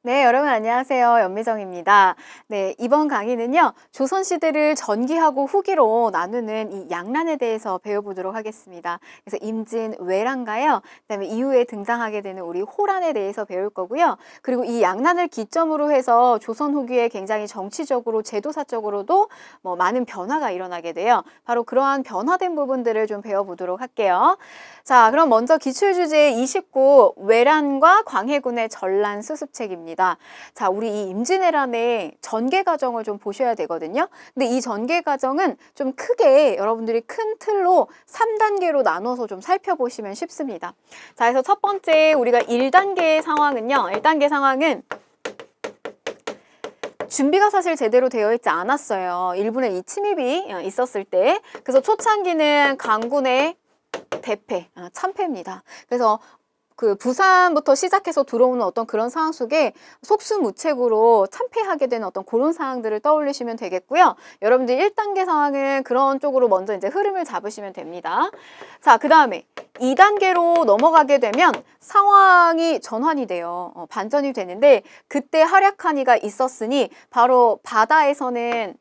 네, 여러분 안녕하세요. 연미정입니다. 네, 이번 강의는요, 조선시대를 전기하고 후기로 나누는 이 양란에 대해서 배워보도록 하겠습니다. 그래서 임진 왜란가요, 그다음에 이후에 등장하게 되는 우리 호란에 대해서 배울 거고요. 그리고 이 양란을 기점으로 해서 조선 후기에 굉장히 정치적으로, 제도사적으로도 많은 변화가 일어나게 돼요. 바로 그러한 변화된 부분들을 좀 배워보도록 할게요. 자, 그럼 먼저 기출주제 29, 왜란과 광해군의 전란 수습책입니다. 자, 우리 이 임진왜란의 전개 과정을 좀 보셔야 되거든요. 근데 이 전개 과정은 좀 크게 여러분들이 큰 틀로 3단계로 나눠서 좀 살펴보시면 쉽습니다. 자, 그래서 첫 번째 우리가 1단계 상황은요. 1단계 상황은 준비가 사실 제대로 되어 있지 않았어요. 일본의 이 침입이 있었을 때. 그래서 초창기는 강군의 대패, 참패입니다. 그래서 그 부산부터 시작해서 들어오는 어떤 그런 상황 속에 속수무책으로 참패하게 되는 어떤 그런 상황들을 떠올리시면 되겠고요. 여러분들 1단계 상황은 그런 쪽으로 먼저 이제 흐름을 잡으시면 됩니다. 자, 그 다음에 2단계로 넘어가게 되면 상황이 전환이 돼요. 반전이 되는데 그때 활약한 이가 있었으니 바로 바다에서는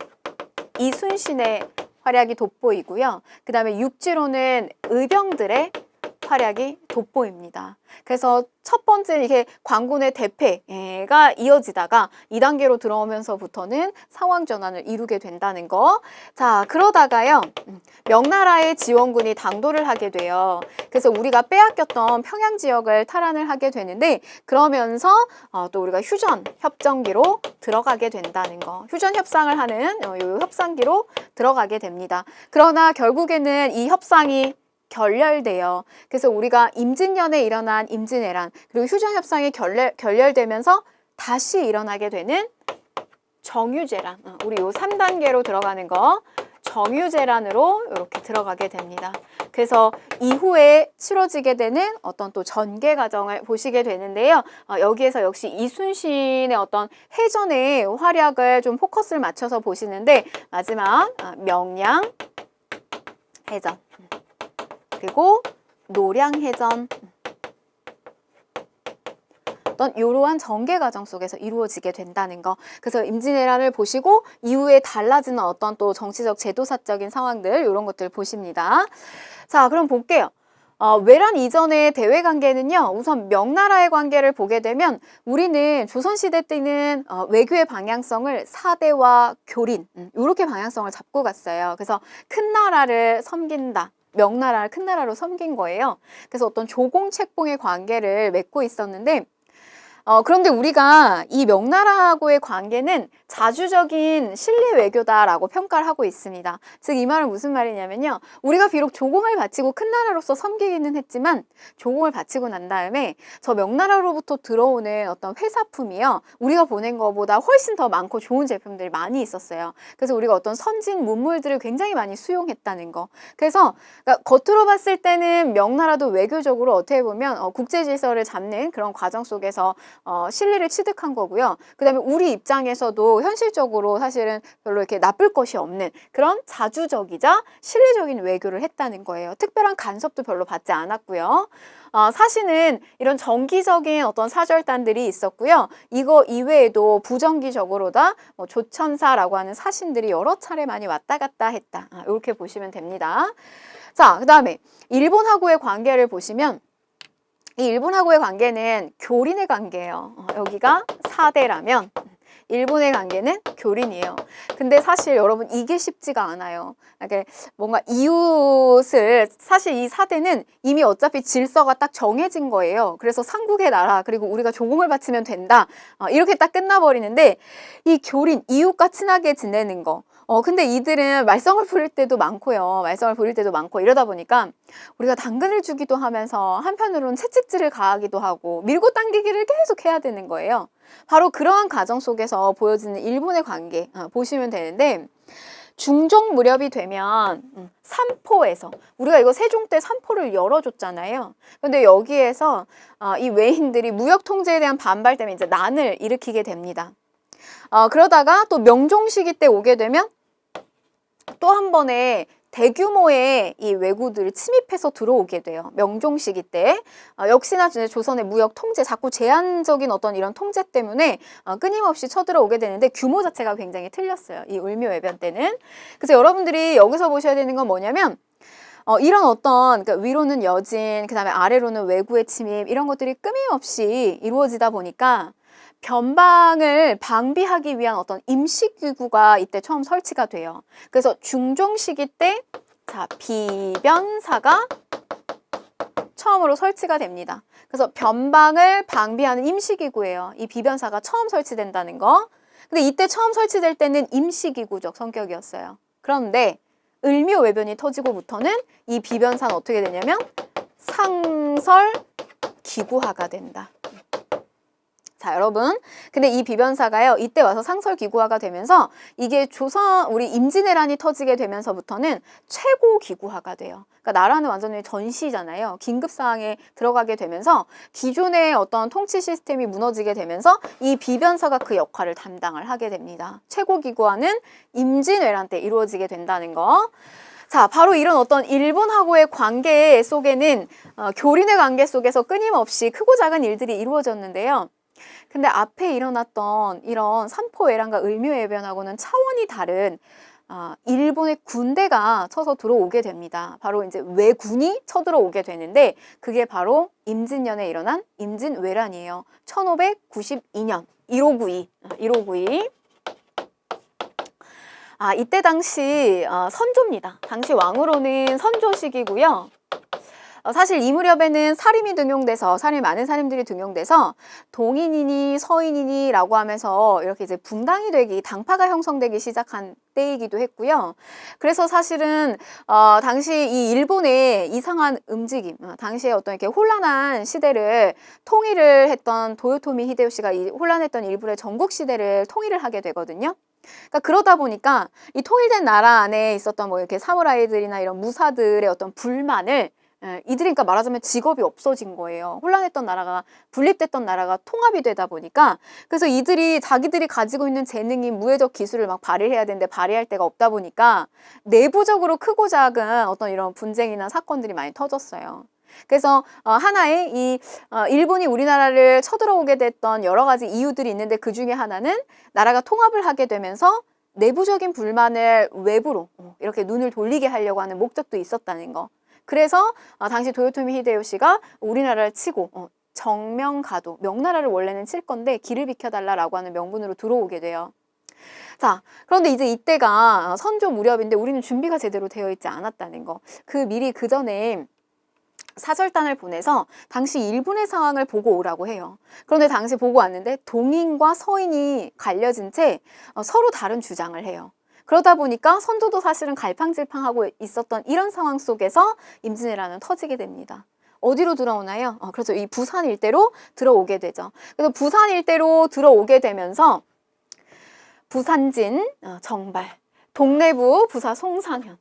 이순신의 활약이 돋보이고요. 그 다음에 육지로는 의병들의 활약이 돋보입니다. 그래서 첫 번째 이게 광군의 대패가 이어지다가 2단계로 들어오면서부터는 상황 전환을 이루게 된다는 거. 자, 그러다가요. 명나라의 지원군이 당도를 하게 돼요. 그래서 우리가 빼앗겼던 평양 지역을 탈환을 하게 되는데 그러면서 또 우리가 휴전 협정기로 들어가게 된다는 거. 휴전 협상을 하는 요 협상기로 들어가게 됩니다. 그러나 결국에는 이 협상이 결렬돼요. 그래서 우리가 임진년에 일어난 임진왜란 그리고 휴전협상이 결렬되면서 다시 일어나게 되는 정유재란, 우리 요 3단계로 들어가는 거 정유재란으로 이렇게 들어가게 됩니다. 그래서 이후에 치러지게 되는 어떤 또 전개 과정을 보시게 되는데요. 여기에서 역시 이순신의 어떤 해전의 활약을 좀 포커스를 맞춰서 보시는데 마지막 명량 해전 그리고 노량해전 어떤 이러한 전개 과정 속에서 이루어지게 된다는 거. 그래서 임진왜란을 보시고 이후에 달라지는 어떤 또 정치적 제도사적인 상황들 이런 것들 보십니다. 자, 그럼 볼게요. 왜란 이전의 대외 관계는요. 우선 명나라의 관계를 보게 되면 우리는 조선시대 때는 외교의 방향성을 사대와 교린 이렇게 방향성을 잡고 갔어요. 그래서 큰 나라를 섬긴다. 명나라를 큰 나라로 섬긴 거예요. 그래서 어떤 조공책봉의 관계를 맺고 있었는데 그런데 우리가 이 명나라하고의 관계는 자주적인 실리 외교다라고 평가를 하고 있습니다. 즉 이 말은 무슨 말이냐면요. 우리가 비록 조공을 바치고 큰 나라로서 섬기기는 했지만 조공을 바치고 난 다음에 저 명나라로부터 들어오는 어떤 회사품이요. 우리가 보낸 것보다 훨씬 더 많고 좋은 제품들이 많이 있었어요. 그래서 우리가 어떤 선진 문물들을 굉장히 많이 수용했다는 거. 그래서 그러니까 겉으로 봤을 때는 명나라도 외교적으로 어떻게 보면 국제 질서를 잡는 그런 과정 속에서 실리를 취득한 거고요. 그 다음에 우리 입장에서도 현실적으로 사실은 별로 이렇게 나쁠 것이 없는 그런 자주적이자 실리적인 외교를 했다는 거예요. 특별한 간섭도 별로 받지 않았고요. 사실은 이런 정기적인 어떤 사절단들이 있었고요. 이거 이외에도 부정기적으로다 조천사라고 하는 사신들이 여러 차례 많이 왔다 갔다 했다. 이렇게 보시면 됩니다. 자, 그 다음에 일본하고의 관계를 보시면 이 일본하고의 관계는 교린의 관계예요. 여기가 4대라면 일본의 관계는 교린이에요. 근데 사실 여러분 이게 쉽지가 않아요. 그러니까 뭔가 이웃을 사실 이 4대는 이미 어차피 질서가 딱 정해진 거예요. 그래서 삼국의 나라 그리고 우리가 조공을 바치면 된다. 이렇게 딱 끝나버리는데 이 교린, 이웃과 친하게 지내는 거. 근데 이들은 말썽을 부릴 때도 많고요. 말썽을 부릴 때도 많고 이러다 보니까 우리가 당근을 주기도 하면서 한편으로는 채찍질을 가하기도 하고 밀고 당기기를 계속 해야 되는 거예요. 바로 그러한 과정 속에서 보여지는 일본의 관계 보시면 되는데 중종 무렵이 되면 삼포에서 우리가 이거 세종 때 삼포를 열어줬잖아요. 근데 여기에서 이 외인들이 무역 통제에 대한 반발 때문에 이제 난을 일으키게 됩니다. 그러다가 또 명종 시기 때 오게 되면 또 한 번의 대규모의 이 왜구들을 침입해서 들어오게 돼요. 명종 시기 때. 역시나 이제 조선의 무역 통제, 자꾸 제한적인 어떤 이런 통제 때문에 끊임없이 쳐들어오게 되는데 규모 자체가 굉장히 틀렸어요. 이 을묘해변 때는. 그래서 여러분들이 여기서 보셔야 되는 건 뭐냐면 이런 어떤 그러니까 위로는 여진, 그 다음에 아래로는 왜구의 침입 이런 것들이 끊임없이 이루어지다 보니까 변방을 방비하기 위한 어떤 임시기구가 이때 처음 설치가 돼요. 그래서 중종 시기 때 자, 비변사가 처음으로 설치가 됩니다. 그래서 변방을 방비하는 임시기구예요. 이 비변사가 처음 설치된다는 거. 근데 이때 처음 설치될 때는 임시기구적 성격이었어요. 그런데 을묘외변이 터지고부터는 이 비변사는 어떻게 되냐면 상설기구화가 된다. 자, 여러분. 근데 이 비변사가요, 이때 와서 상설기구화가 되면서 이게 우리 임진왜란이 터지게 되면서부터는 최고기구화가 돼요. 그러니까 나라는 완전히 전시잖아요. 긴급사항에 들어가게 되면서 기존의 어떤 통치 시스템이 무너지게 되면서 이 비변사가 그 역할을 담당을 하게 됩니다. 최고기구화는 임진왜란 때 이루어지게 된다는 거. 자, 바로 이런 어떤 일본하고의 관계 속에는 교린의 관계 속에서 끊임없이 크고 작은 일들이 이루어졌는데요. 근데 앞에 일어났던 이런 삼포외란과 을묘해변하고는 차원이 다른 일본의 군대가 쳐서 들어오게 됩니다. 바로 이제 왜군이 쳐들어오게 되는데 그게 바로 임진년에 일어난 임진왜란이에요. 1592년 1592. 이때 당시 선조입니다. 당시 왕으로는 선조식이고요. 사실 이 무렵에는 사림이 등용돼서 많은 사림들이 등용돼서 동인이니 서인이니 라고 하면서 이렇게 이제 분당이 되기, 당파가 형성되기 시작한 때이기도 했고요. 그래서 사실은 당시 이 일본의 이상한 움직임, 당시에 어떤 이렇게 혼란한 시대를 통일을 했던 도요토미 히데요시가 이 혼란했던 일본의 전국 시대를 통일을 하게 되거든요. 그러니까 그러다 보니까 이 통일된 나라 안에 있었던 뭐 이렇게 사무라이들이나 이런 무사들의 어떤 불만을 이들이 그러니까 말하자면 직업이 없어진 거예요. 혼란했던 나라가, 분립됐던 나라가 통합이 되다 보니까 그래서 이들이 자기들이 가지고 있는 재능인 무예적 기술을 막 발휘해야 되는데 발휘할 데가 없다 보니까 내부적으로 크고 작은 어떤 이런 분쟁이나 사건들이 많이 터졌어요. 그래서 하나의 이 일본이 우리나라를 쳐들어오게 됐던 여러 가지 이유들이 있는데 그 중에 하나는 나라가 통합을 하게 되면서 내부적인 불만을 외부로 이렇게 눈을 돌리게 하려고 하는 목적도 있었다는 거. 그래서 당시 도요토미 히데요시가 우리나라를 치고 정명가도, 명나라를 원래는 칠 건데 길을 비켜달라라고 하는 명분으로 들어오게 돼요. 자, 그런데 이제 이때가 선조 무렵인데 우리는 준비가 제대로 되어 있지 않았다는 거. 미리 그 전에 사절단을 보내서 당시 일본의 상황을 보고 오라고 해요. 그런데 당시 보고 왔는데 동인과 서인이 갈려진 채 서로 다른 주장을 해요. 그러다 보니까 선조도 사실은 갈팡질팡하고 있었던 이런 상황 속에서 임진왜란은 터지게 됩니다. 어디로 들어오나요? 그래서 이 부산 일대로 들어오게 되죠. 그래서 부산 일대로 들어오게 되면서 부산진, 정발, 동래부, 부사 송상현,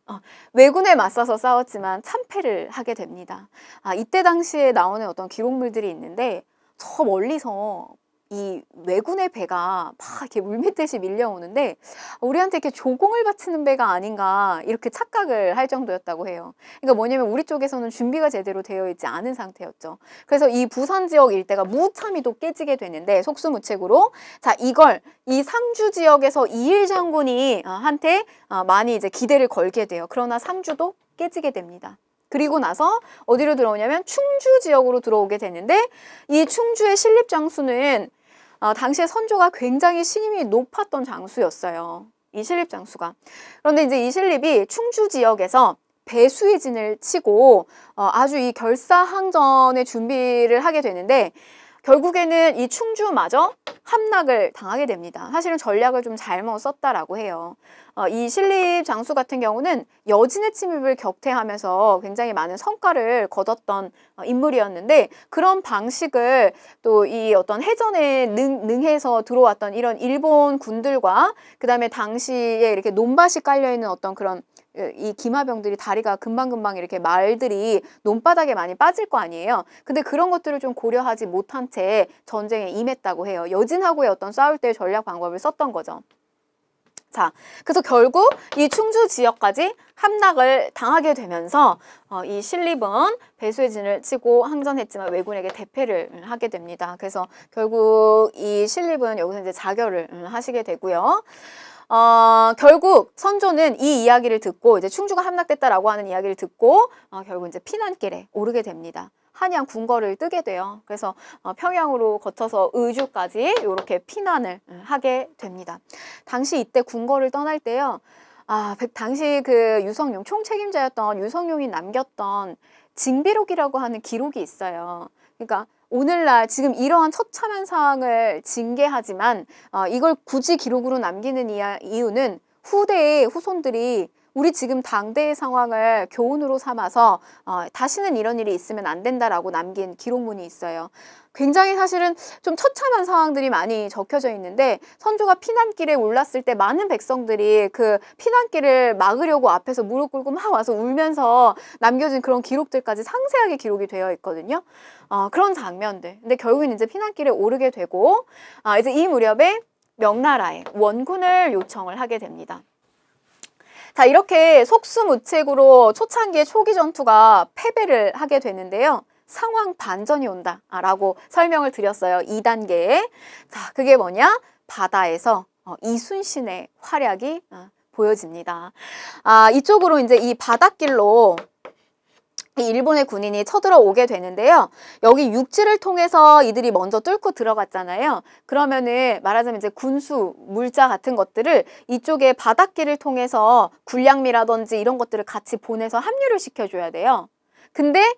왜군에 맞서서 싸웠지만 참패를 하게 됩니다. 이때 당시에 나오는 어떤 기록물들이 있는데 저 멀리서 이 왜군의 배가 막 이렇게 물밀듯이 밀려오는데 우리한테 이렇게 조공을 바치는 배가 아닌가 이렇게 착각을 할 정도였다고 해요. 그러니까 뭐냐면 우리 쪽에서는 준비가 제대로 되어 있지 않은 상태였죠. 그래서 이 부산 지역 일대가 무참히도 깨지게 되는데 속수무책으로 자 이걸 이 상주 지역에서 이일 장군이 한테 많이 이제 기대를 걸게 돼요. 그러나 상주도 깨지게 됩니다. 그리고 나서 어디로 들어오냐면 충주 지역으로 들어오게 되는데 이 충주의 신립 장수는 당시에 선조가 굉장히 신임이 높았던 장수였어요. 이 신립 장수가. 그런데 이제 이 신립이 충주 지역에서 배수의 진을 치고 아주 이 결사항전의 준비를 하게 되는데 결국에는 이 충주마저 함락을 당하게 됩니다. 사실은 전략을 좀 잘못 썼다라고 해요. 이 신립 장수 같은 경우는 여진의 침입을 격퇴하면서 굉장히 많은 성과를 거뒀던 인물이었는데 그런 방식을 또 이 어떤 해전에 능해서 들어왔던 이런 일본 군들과 그 다음에 당시에 이렇게 논밭이 깔려있는 어떤 그런 이 기마병들이 다리가 금방금방 이렇게 말들이 논바닥에 많이 빠질 거 아니에요. 근데 그런 것들을 좀 고려하지 못한 채 전쟁에 임했다고 해요. 여진하고의 어떤 싸울 때의 전략 방법을 썼던 거죠. 자, 그래서 결국 이 충주 지역까지 함락을 당하게 되면서 이 신립은 배수의 진을 치고 항전했지만 왜군에게 대패를 하게 됩니다. 그래서 결국 이 신립은 여기서 이제 자결을 하시게 되고요. 결국 선조는 이 이야기를 듣고 이제 충주가 함락됐다라고 하는 이야기를 듣고 결국 이제 피난길에 오르게 됩니다. 한양 궁궐을 뜨게 돼요. 그래서 평양으로 거쳐서 의주까지 이렇게 피난을 하게 됩니다. 당시 이때 궁궐을 떠날 때요. 당시 그 유성룡 총책임자였던 유성룡이 남겼던 징비록이라고 하는 기록이 있어요. 그러니까 오늘날 지금 이러한 처참한 상황을 징계하지만 이걸 굳이 기록으로 남기는 이유는 후대의 후손들이 우리 지금 당대의 상황을 교훈으로 삼아서 다시는 이런 일이 있으면 안 된다라고 남긴 기록문이 있어요. 굉장히 사실은 좀 처참한 상황들이 많이 적혀져 있는데 선조가 피난길에 올랐을 때 많은 백성들이 그 피난길을 막으려고 앞에서 무릎 꿇고 막 와서 울면서 남겨진 그런 기록들까지 상세하게 기록이 되어 있거든요. 그런 장면들. 근데 결국엔 이제 피난길에 오르게 되고 이제 이 무렵에 명나라에 원군을 요청을 하게 됩니다. 자, 이렇게 속수무책으로 초창기의 초기 전투가 패배를 하게 되는데요. 상황 반전이 온다라고 설명을 드렸어요. 2단계에. 자, 그게 뭐냐? 바다에서 이순신의 활약이 보여집니다. 이쪽으로 이제 이 바닷길로 이 일본의 군인이 쳐들어오게 되는데요. 여기 육지를 통해서 이들이 먼저 뚫고 들어갔잖아요. 그러면은 말하자면 이제 군수, 물자 같은 것들을 이쪽에 바닷길을 통해서 군량미라든지 이런 것들을 같이 보내서 합류를 시켜줘야 돼요. 근데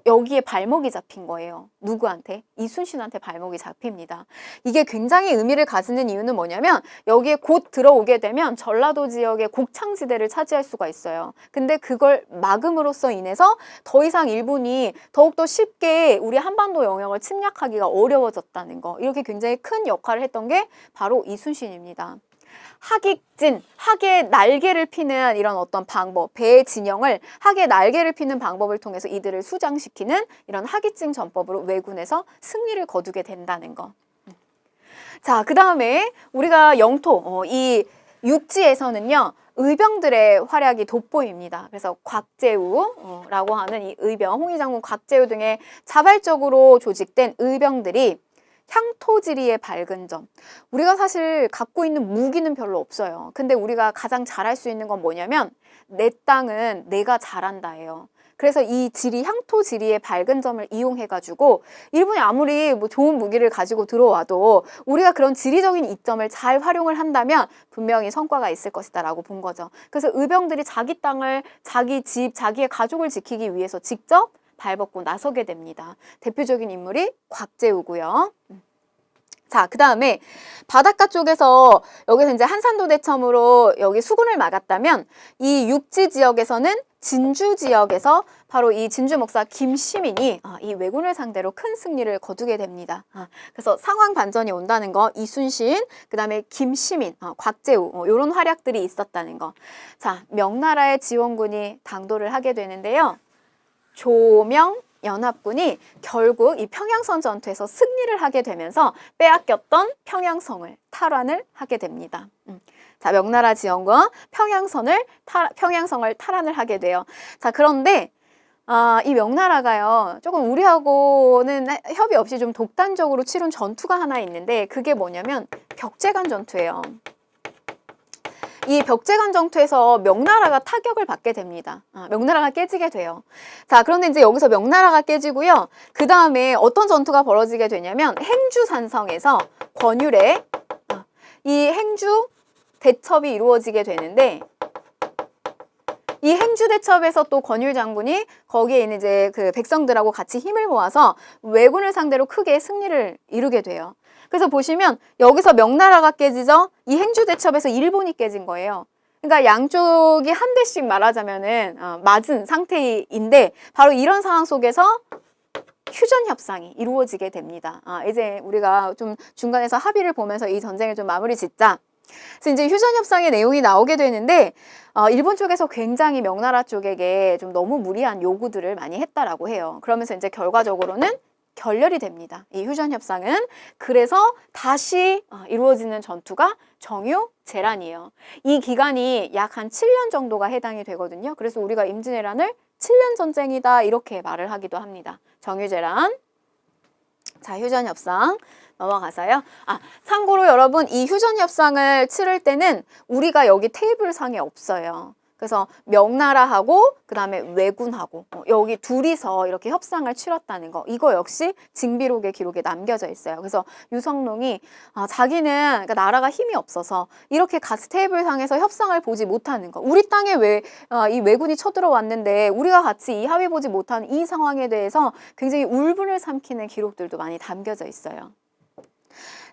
여기에 발목이 잡힌 거예요. 누구한테? 이순신한테 발목이 잡힙니다. 이게 굉장히 의미를 가지는 이유는 뭐냐면 여기에 곧 들어오게 되면 전라도 지역의 곡창지대를 차지할 수가 있어요. 근데 그걸 막음으로써 인해서 더 이상 일본이 더욱더 쉽게 우리 한반도 영역을 침략하기가 어려워졌다는 거. 이렇게 굉장히 큰 역할을 했던 게 바로 이순신입니다. 학익진, 학의 날개를 피는 이런 어떤 방법, 배의 진영을 학의 날개를 피는 방법을 통해서 이들을 수장시키는 이런 학익진 전법으로 왜군에서 승리를 거두게 된다는 거. 자, 그 다음에 우리가 영토, 이 육지에서는요. 의병들의 활약이 돋보입니다. 그래서 곽재우라고 하는 이 의병, 홍위장군 곽재우 등의 자발적으로 조직된 의병들이 향토지리의 밝은 점. 우리가 사실 갖고 있는 무기는 별로 없어요. 근데 우리가 가장 잘할 수 있는 건 뭐냐면 내 땅은 내가 잘한다예요. 그래서 이 지리, 향토지리의 밝은 점을 이용해가지고 일본이 아무리 뭐 좋은 무기를 가지고 들어와도 우리가 그런 지리적인 이점을 잘 활용을 한다면 분명히 성과가 있을 것이다 라고 본 거죠. 그래서 의병들이 자기 땅을, 자기 집, 자기의 가족을 지키기 위해서 직접 발벗고 나서게 됩니다. 대표적인 인물이 곽재우고요. 자, 그 다음에 바닷가 쪽에서 여기서 이제 한산도 대첨으로 여기 수군을 막았다면 이 육지 지역에서는 진주 지역에서 바로 이 진주 목사 김시민이 이 왜군을 상대로 큰 승리를 거두게 됩니다. 그래서 상황 반전이 온다는 거, 이순신, 그 다음에 김시민, 곽재우 이런 활약들이 있었다는 거. 자, 명나라의 지원군이 당도를 하게 되는데요. 조명 연합군이 결국 이 평양성 전투에서 승리를 하게 되면서 빼앗겼던 평양성을 탈환을 하게 됩니다. 자, 명나라 지원군 평양성을 탈환을 하게 돼요. 자, 그런데 이 명나라가요, 조금 우리하고는 협의 없이 좀 독단적으로 치룬 전투가 하나 있는데 그게 뭐냐면 벽제간 전투예요. 이 벽제간 전투에서 명나라가 타격을 받게 됩니다. 명나라가 깨지게 돼요. 자, 그런데 이제 여기서 명나라가 깨지고요. 그 다음에 어떤 전투가 벌어지게 되냐면 행주산성에서 권율의 이 행주 대첩이 이루어지게 되는데 이 행주 대첩에서 또 권율 장군이 거기에 있는 이제 그 백성들하고 같이 힘을 모아서 왜군을 상대로 크게 승리를 이루게 돼요. 그래서 보시면 여기서 명나라가 깨지죠. 이 행주 대첩에서 일본이 깨진 거예요. 그러니까 양쪽이 한 대씩 말하자면은 맞은 상태인데 바로 이런 상황 속에서 휴전 협상이 이루어지게 됩니다. 이제 우리가 좀 중간에서 합의를 보면서 이 전쟁을 좀 마무리 짓자. 그래서 이제 휴전 협상의 내용이 나오게 되는데 일본 쪽에서 굉장히 명나라 쪽에게 좀 너무 무리한 요구들을 많이 했다라고 해요. 그러면서 이제 결과적으로는 결렬이 됩니다. 이 휴전협상은. 그래서 다시 이루어지는 전투가 정유재란이에요. 이 기간이 약 한 7년 정도가 해당이 되거든요. 그래서 우리가 임진왜란을 7년 전쟁이다 이렇게 말을 하기도 합니다. 정유재란. 자, 휴전협상 넘어가서요. 참고로 여러분 이 휴전협상을 치를 때는 우리가 여기 테이블상에 없어요. 그래서 명나라하고 그 다음에 왜군하고 여기 둘이서 이렇게 협상을 치렀다는 거, 이거 역시 징비록의 기록에 남겨져 있어요. 그래서 유성룡이 자기는 그러니까 나라가 힘이 없어서 이렇게 같이 테이블상에서 협상을 보지 못하는 거, 우리 땅에 왜 이 왜군이 쳐들어왔는데 우리가 같이 이 합의 보지 못하는 이 상황에 대해서 굉장히 울분을 삼키는 기록들도 많이 담겨져 있어요.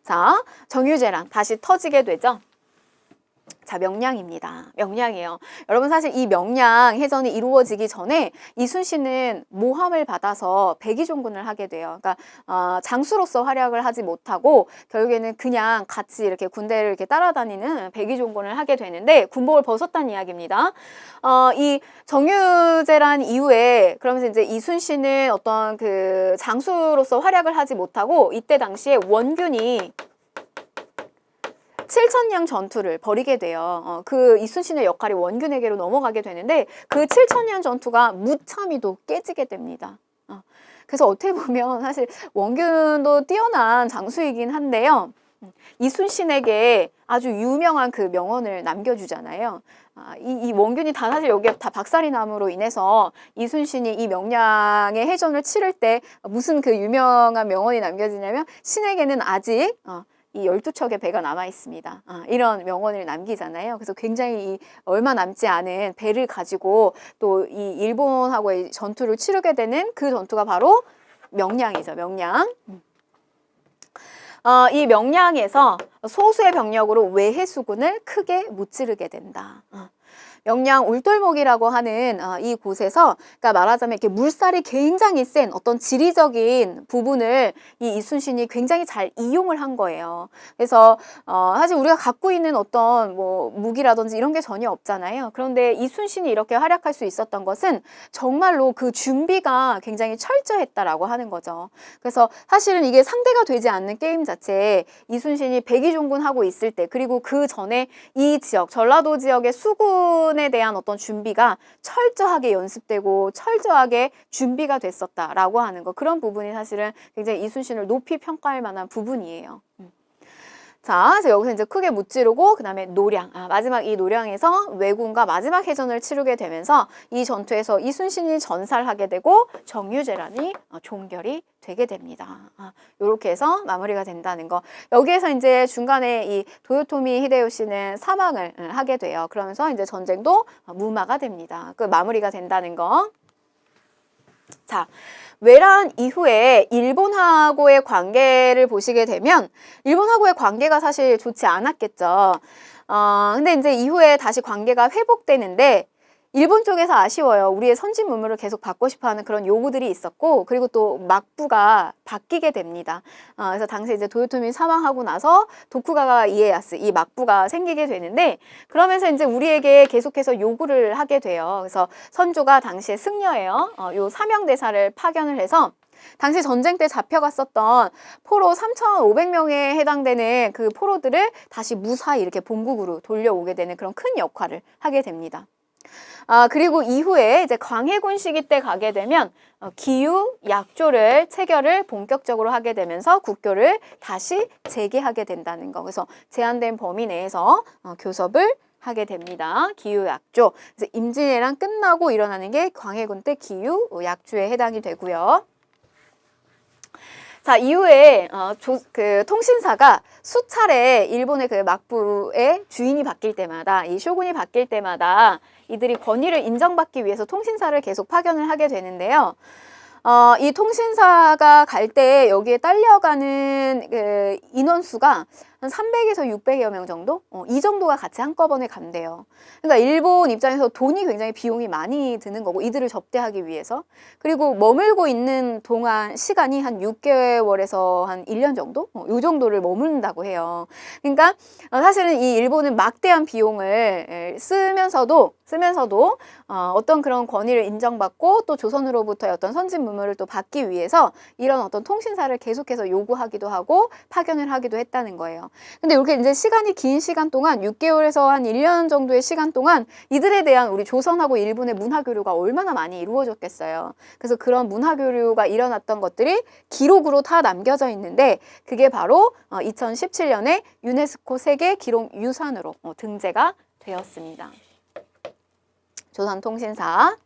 자, 정유재란 다시 터지게 되죠. 자, 명량입니다. 명량이에요. 여러분 사실 이 명량 해전이 이루어지기 전에 이순신은 모함을 받아서 백의종군을 하게 돼요. 그러니까 장수로서 활약을 하지 못하고 결국에는 그냥 같이 이렇게 군대를 이렇게 따라다니는 백의종군을 하게 되는데 군복을 벗었다는 이야기입니다. 이 정유재란 이후에 그러면서 이제 이순신은 어떤 그 장수로서 활약을 하지 못하고 이때 당시에 원균이 7천량 전투를 벌이게 돼요. 그 이순신의 역할이 원균에게로 넘어가게 되는데 그 7천량 전투가 무참히도 깨지게 됩니다. 그래서 어떻게 보면 사실 원균도 뛰어난 장수이긴 한데요. 이순신에게 아주 유명한 그 명언을 남겨주잖아요. 이 원균이 다 사실 여기에 다 박살이 남으로 인해서 이순신이 이 명량의 해전을 치를 때 무슨 그 유명한 명언이 남겨지냐면 신에게는 아직 이 12척의 배가 남아 있습니다. 이런 명언을 남기잖아요. 그래서 굉장히 얼마 남지 않은 배를 가지고 또 이 일본하고의 전투를 치르게 되는 그 전투가 바로 명량이죠. 명량. 이 명량에서 소수의 병력으로 외해수군을 크게 무찌르게 된다. 명량 울돌목이라고 하는 이 곳에서, 그러니까 말하자면 이렇게 물살이 굉장히 센 어떤 지리적인 부분을 이 이순신이 굉장히 잘 이용을 한 거예요. 그래서 사실 우리가 갖고 있는 어떤 뭐 무기라든지 이런 게 전혀 없잖아요. 그런데 이순신이 이렇게 활약할 수 있었던 것은 정말로 그 준비가 굉장히 철저했다라고 하는 거죠. 그래서 사실은 이게 상대가 되지 않는 게임 자체에 이순신이 백의종군하고 있을 때, 그리고 그 전에 이 지역, 전라도 지역의 수군 에 대한 어떤 준비가 철저하게 연습되고 철저하게 준비가 됐었다라고 하는 거, 그런 부분이 사실은 굉장히 이순신을 높이 평가할 만한 부분이에요. 자, 그래서 여기서 이제 크게 무찌르고 그 다음에 노량, 마지막 이 노량에서 왜군과 마지막 해전을 치르게 되면서 이 전투에서 이순신이 전살하게 되고 정유재란이 종결이 되게 됩니다. 이렇게 해서 마무리가 된다는 거. 여기에서 이제 중간에 이 도요토미 히데요시는 사망을 하게 돼요. 그러면서 이제 전쟁도 무마가 됩니다. 그 마무리가 된다는 거. 자, 외란 이후에 일본하고의 관계를 보시게 되면 일본하고의 관계가 사실 좋지 않았겠죠. 근데 이제 이후에 다시 관계가 회복되는데 일본 쪽에서 아쉬워요. 우리의 선진 문물을 계속 받고 싶어하는 그런 요구들이 있었고, 그리고 또 막부가 바뀌게 됩니다. 그래서 당시 이제 도요토미 사망하고 나서 도쿠가와 이에야스, 이 막부가 생기게 되는데, 그러면서 이제 우리에게 계속해서 요구를 하게 돼요. 그래서 선조가 당시에 승려예요. 요 사명대사를 파견을 해서 당시 전쟁 때 잡혀갔었던 포로 3,500명에 해당되는 그 포로들을 다시 무사히 이렇게 본국으로 돌려오게 되는 그런 큰 역할을 하게 됩니다. 그리고 이후에 이제 광해군 시기 때 가게 되면 기유, 약조를 체결을 본격적으로 하게 되면서 국교를 다시 재개하게 된다는 거. 그래서 제한된 범위 내에서 교섭을 하게 됩니다. 기유, 약조. 그래서 임진왜란 끝나고 일어나는 게 광해군 때 기유, 약조에 해당이 되고요. 자, 이후에 그 통신사가 수차례 일본의 그 막부의 주인이 바뀔 때마다, 이 쇼군이 바뀔 때마다 이들이 권위를 인정받기 위해서 통신사를 계속 파견을 하게 되는데요. 이 통신사가 갈 때 여기에 딸려가는 그 인원수가 한 300에서 600여 명 정도? 이 정도가 같이 한꺼번에 간대요. 그러니까 일본 입장에서 돈이 굉장히 비용이 많이 드는 거고, 이들을 접대하기 위해서. 그리고 머물고 있는 동안 시간이 한 6개월에서 한 1년 정도? 이 정도를 머문다고 해요. 그러니까 사실은 이 일본은 막대한 비용을 쓰면서도 어떤 그런 권위를 인정받고 또 조선으로부터의 어떤 선진 제품을 또 받기 위해서 이런 어떤 통신사를 계속해서 요구하기도 하고 파견을 하기도 했다는 거예요. 근데 이렇게 이제 시간이 긴 시간 동안 6개월에서 한 1년 정도의 시간 동안 이들에 대한 우리 조선하고 일본의 문화 교류가 얼마나 많이 이루어졌겠어요. 그래서 그런 문화 교류가 일어났던 것들이 기록으로 다 남겨져 있는데 그게 바로 2017년에 유네스코 세계 기록 유산으로 등재가 되었습니다. 조선통신사.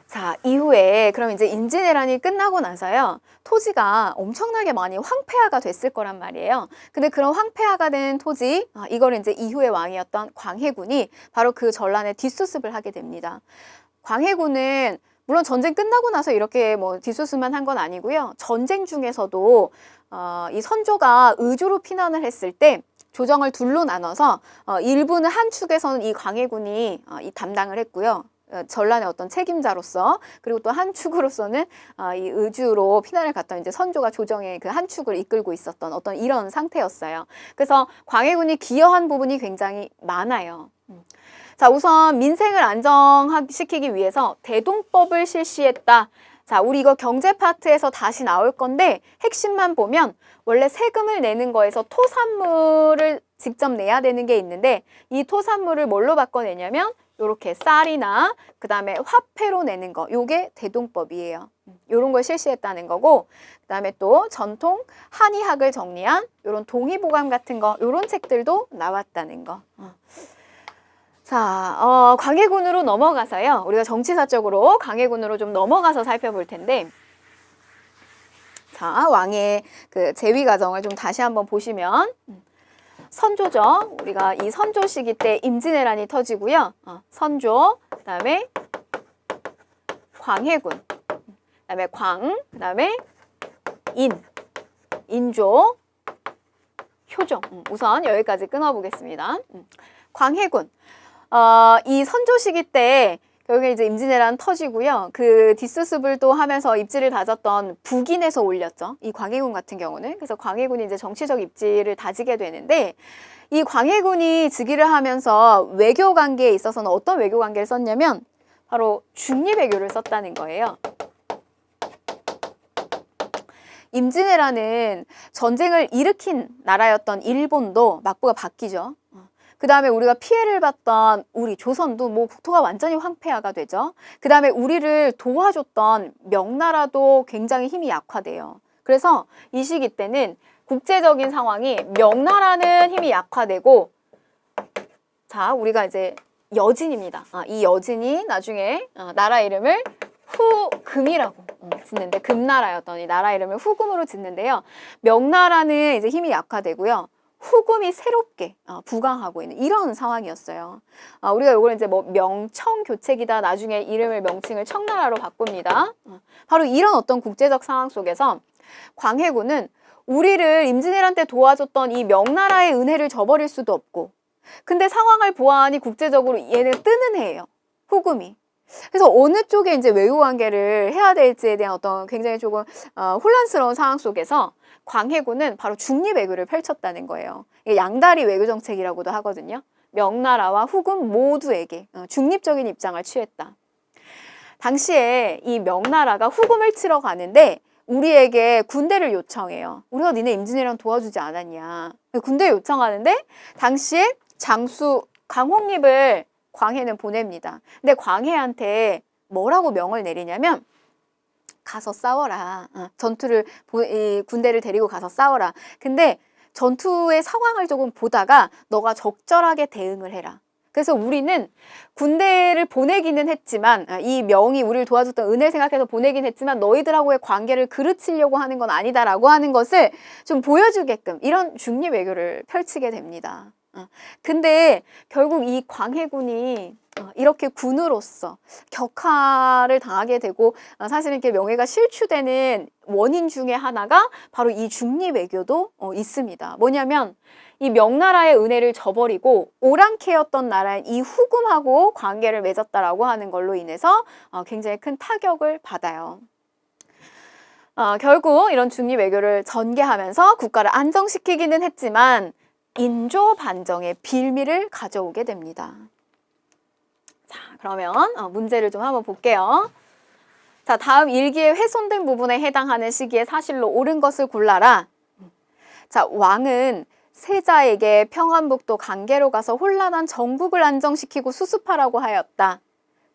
자, 이후에 그럼 이제 임진왜란이 끝나고 나서요. 토지가 엄청나게 많이 황폐화가 됐을 거란 말이에요. 근데 그런 황폐화가 된 토지, 이걸 이제 이후의 왕이었던 광해군이 바로 그 전란에 뒷수습을 하게 됩니다. 광해군은 물론 전쟁 끝나고 나서 이렇게 뭐 뒷수습만 한 건 아니고요. 전쟁 중에서도 이 선조가 의주로 피난을 했을 때 조정을 둘로 나눠서 일부는 한 축에서는 이 광해군이 이 담당을 했고요. 전란의 어떤 책임자로서, 그리고 또 한 축으로서는 이 의주로 피난을 갔던 이제 선조가 조정의 그 한 축을 이끌고 있었던 어떤 이런 상태였어요. 그래서 광해군이 기여한 부분이 굉장히 많아요. 자, 우선 민생을 안정시키기 위해서 대동법을 실시했다. 자, 우리 이거 경제 파트에서 다시 나올 건데 핵심만 보면 원래 세금을 내는 거에서 토산물을 직접 내야 되는 게 있는데 이 토산물을 뭘로 바꿔내냐면 요렇게 쌀이나 그 다음에 화폐로 내는 거, 요게 대동법이에요. 요런 걸 실시했다는 거고, 그 다음에 또 전통 한의학을 정리한 요런 동의보감 같은 거, 요런 책들도 나왔다는 거. 자, 광해군으로 넘어가서요. 우리가 정치사적으로 광해군으로 좀 넘어가서 살펴볼 텐데, 자, 왕의 그 재위 과정을 좀 다시 한번 보시면, 선조죠. 우리가 이 선조 시기 때 임진왜란이 터지고요. 선조, 그 다음에 광해군, 그 다음에 그 다음에 인조, 효종. 우선 여기까지 끊어보겠습니다. 광해군. 이 선조 시기 때 결국에 이제 임진왜란 터지고요. 그 뒷수습을 또 하면서 입지를 다졌던 북인에서 올렸죠. 이 광해군 같은 경우는. 그래서 광해군이 이제 정치적 입지를 다지게 되는데 이 광해군이 즉위를 하면서 외교 관계에 있어서는 어떤 외교 관계를 썼냐면 바로 중립외교를 썼다는 거예요. 임진왜란은 전쟁을 일으킨 나라였던 일본도 막부가 바뀌죠. 그 다음에 우리가 피해를 봤던 우리 조선도 뭐 국토가 완전히 황폐화가 되죠. 그 다음에 우리를 도와줬던 명나라도 굉장히 힘이 약화돼요. 그래서 이 시기 때는 국제적인 상황이 명나라는 힘이 약화되고, 자, 우리가 이제 여진입니다. 이 여진이 나중에 나라 이름을 후금이라고 짓는데, 금나라였던 이 나라 이름을 후금으로 짓는데요. 명나라는 이제 힘이 약화되고요. 후금이 새롭게 부강하고 있는 이런 상황이었어요. 우리가 이걸 이제 뭐 명청교책이다, 나중에 이름을 명칭을 청나라로 바꿉니다. 바로 이런 어떤 국제적 상황 속에서 광해군은 우리를 임진왜란 때 도와줬던 이 명나라의 은혜를 저버릴 수도 없고, 근데 상황을 보아하니 국제적으로 얘는 뜨는 해예요. 후금이. 그래서 어느 쪽에 이제 외교 관계를 해야 될지에 대한 어떤 굉장히 조금 혼란스러운 상황 속에서 광해군은 바로 중립 외교를 펼쳤다는 거예요. 이게 양다리 외교 정책이라고도 하거든요. 명나라와 후금 모두에게 중립적인 입장을 취했다. 당시에 이 명나라가 후금을 치러 가는데 우리에게 군대를 요청해요. 우리가 니네 임진왜란 도와주지 않았냐. 군대 요청하는데 당시에 장수 강홍립을 광해는 보냅니다. 근데 광해한테 뭐라고 명을 내리냐면 가서 싸워라. 군대를 데리고 가서 싸워라. 근데 전투의 상황을 조금 보다가 너가 적절하게 대응을 해라. 그래서 우리는 군대를 보내기는 했지만, 이 명이 우리를 도와줬던 은혜를 생각해서 보내긴 했지만 너희들하고의 관계를 그르치려고 하는 건 아니다라고 하는 것을 좀 보여주게끔 이런 중립 외교를 펼치게 됩니다. 근데 결국 이 광해군이 이렇게 군으로서 격하를 당하게 되고 사실은 이렇게 명예가 실추되는 원인 중에 하나가 바로 이 중립 외교도 있습니다. 뭐냐면 이 명나라의 은혜를 저버리고 오랑캐였던 나라인 이 후금하고 관계를 맺었다라고 하는 걸로 인해서 굉장히 큰 타격을 받아요. 결국 이런 중립 외교를 전개하면서 국가를 안정시키기는 했지만 인조 반정의 빌미를 가져오게 됩니다. 자, 그러면 문제를 좀 한번 볼게요. 자, 다음 일기의 훼손된 부분에 해당하는 시기에 사실로 옳은 것을 골라라. 자, 왕은 세자에게 평안북도 강계로 가서 혼란한 정국을 안정시키고 수습하라고 하였다.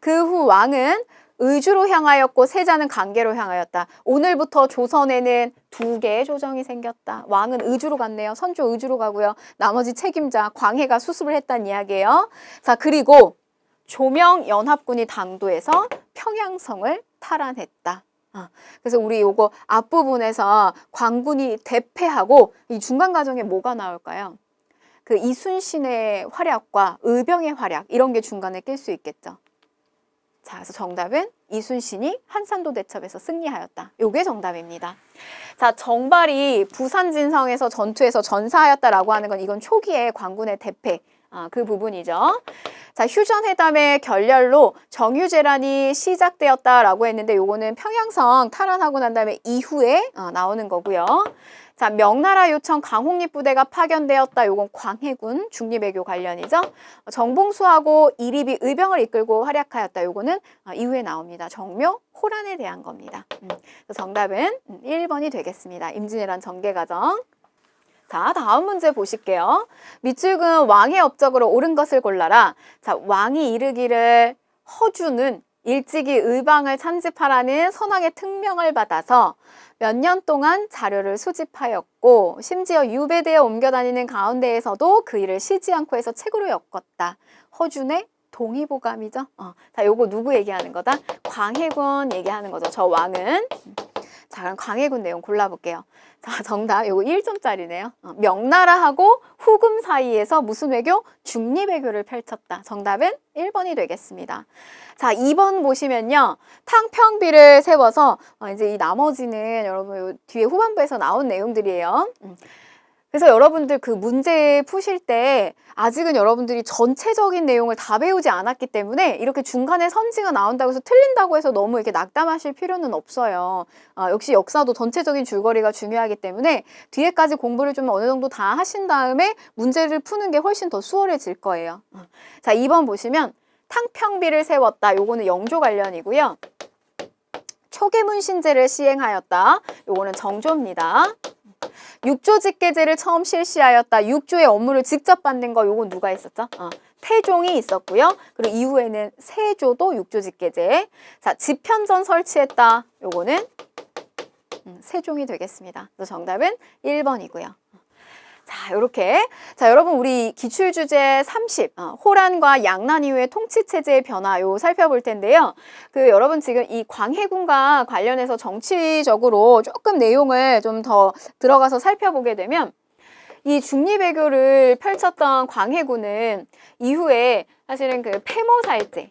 그 후 왕은 의주로 향하였고 세자는 강계로 향하였다. 오늘부터 조선에는 두 개의 조정이 생겼다. 왕은 의주로 갔네요. 선조 의주로 가고요. 나머지 책임자 광해가 수습을 했다는 이야기예요. 자, 그리고 조명연합군이 당도해서 평양성을 탈환했다. 그래서 우리 요거 앞부분에서 광군이 대패하고 이 중간 과정에 뭐가 나올까요? 그 이순신의 활약과 의병의 활약 이런 게 중간에 낄 수 있겠죠. 자, 그래서 정답은 이순신이 한산도 대첩에서 승리하였다. 요게 정답입니다. 자, 정발이 부산진성에서 전투에서 전사하였다라고 하는 건 이건 초기에 광군의 대패 그 부분이죠. 자, 휴전회담의 결렬로 정유재란이 시작되었다라고 했는데 요거는 평양성 탈환하고 난 다음에 이후에 나오는 거고요. 자, 명나라 요청 강홍립 부대가 파견되었다. 요건 광해군 중립외교 관련이죠. 정봉수하고 이립이 의병을 이끌고 활약하였다. 요거는 이후에 나옵니다. 정묘, 호란에 대한 겁니다. 정답은 1번이 되겠습니다. 임진왜란 전개과정. 자, 다음 문제 보실게요. 밑줄은 왕의 업적으로 옳은 것을 골라라. 자, 왕이 이르기를 허주는 일찍이 의방을 찬집하라는 선왕의 특명을 받아서 몇 년 동안 자료를 수집하였고 심지어 유배되어 옮겨다니는 가운데에서도 그 일을 쉬지 않고 해서 책으로 엮었다. 허준의 동의보감이죠. 자, 요거 누구 얘기하는 거다? 광해군 얘기하는 거죠. 저 왕은. 자, 그럼 광해군 내용 골라볼게요. 자, 정답 요거 1점짜리네요. 명나라하고 후금 사이에서 무슨 외교? 중립외교를 펼쳤다. 정답은 1번이 되겠습니다. 자, 2번 보시면요. 탕평비를 세워서 이제 이 나머지는 여러분 요 뒤에 후반부에서 나온 내용들이에요. 그래서 여러분들 그 문제 푸실 때 아직은 여러분들이 전체적인 내용을 다 배우지 않았기 때문에 이렇게 중간에 선지가 나온다고 해서 틀린다고 해서 너무 이렇게 낙담하실 필요는 없어요. 역시 역사도 전체적인 줄거리가 중요하기 때문에 뒤에까지 공부를 좀 어느 정도 다 하신 다음에 문제를 푸는 게 훨씬 더 수월해질 거예요. 자, 2번 보시면 탕평비를 세웠다. 요거는 영조 관련이고요. 초계문신제를 시행하였다. 요거는 정조입니다. 육조직계제를 처음 실시하였다. 육조의 업무를 직접 받는 거 요건 누가 있었죠? 태종이 있었고요. 그리고 이후에는 세조도 육조직계제. 자, 집현전 설치했다. 요거는 세종이 되겠습니다. 그래서 정답은 1번이고요. 자, 요렇게. 자, 여러분 우리 기출주제 30, 호란과 양난 이후의 통치체제의 변화 요 살펴볼 텐데요. 그 여러분 지금 이 광해군과 관련해서 정치적으로 조금 내용을 좀 더 들어가서 살펴보게 되면 이 중립외교를 펼쳤던 광해군은 이후에 사실은 그 폐모살제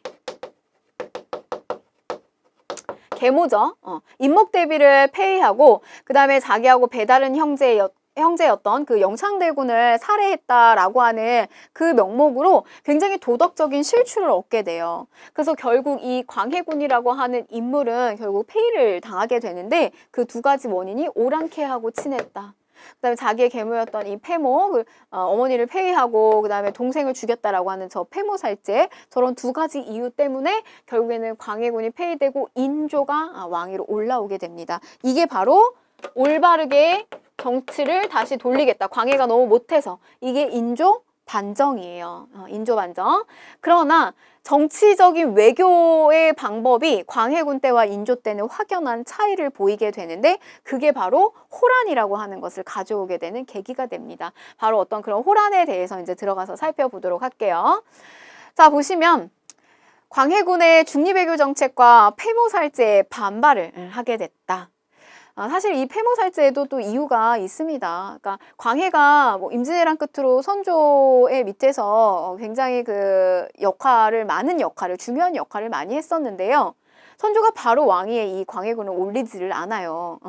계모죠. 임목대비를 폐위하고 그 다음에 자기하고 배다른 형제였던 그 영창대군을 살해했다라고 하는 그 명목으로 굉장히 도덕적인 실추를 얻게 돼요. 그래서 결국 이 광해군이라고 하는 인물은 결국 폐위를 당하게 되는데 그 두 가지 원인이 오랑캐하고 친했다. 그다음에 자기의 계모였던 이 폐모, 어머니를 폐위하고 그다음에 동생을 죽였다라고 하는 저 폐모살제 저런 두 가지 이유 때문에 결국에는 광해군이 폐위되고 인조가 왕위로 올라오게 됩니다. 이게 바로 올바르게 정치를 다시 돌리겠다. 광해가 너무 못해서. 이게 인조 반정이에요. 인조 반정. 그러나 정치적인 외교의 방법이 광해군 때와 인조 때는 확연한 차이를 보이게 되는데 그게 바로 호란이라고 하는 것을 가져오게 되는 계기가 됩니다. 바로 어떤 그런 호란에 대해서 이제 들어가서 살펴보도록 할게요. 자, 보시면 광해군의 중립외교 정책과 폐모살제에 반발을 하게 됐다. 사실 이 폐모살제에도 또 이유가 있습니다. 그러니까 광해가 뭐 임진왜란 끝으로 선조의 밑에서 굉장히 그 많은 역할을, 중요한 역할을 많이 했었는데요. 선조가 바로 왕위에 이 광해군을 올리지를 않아요.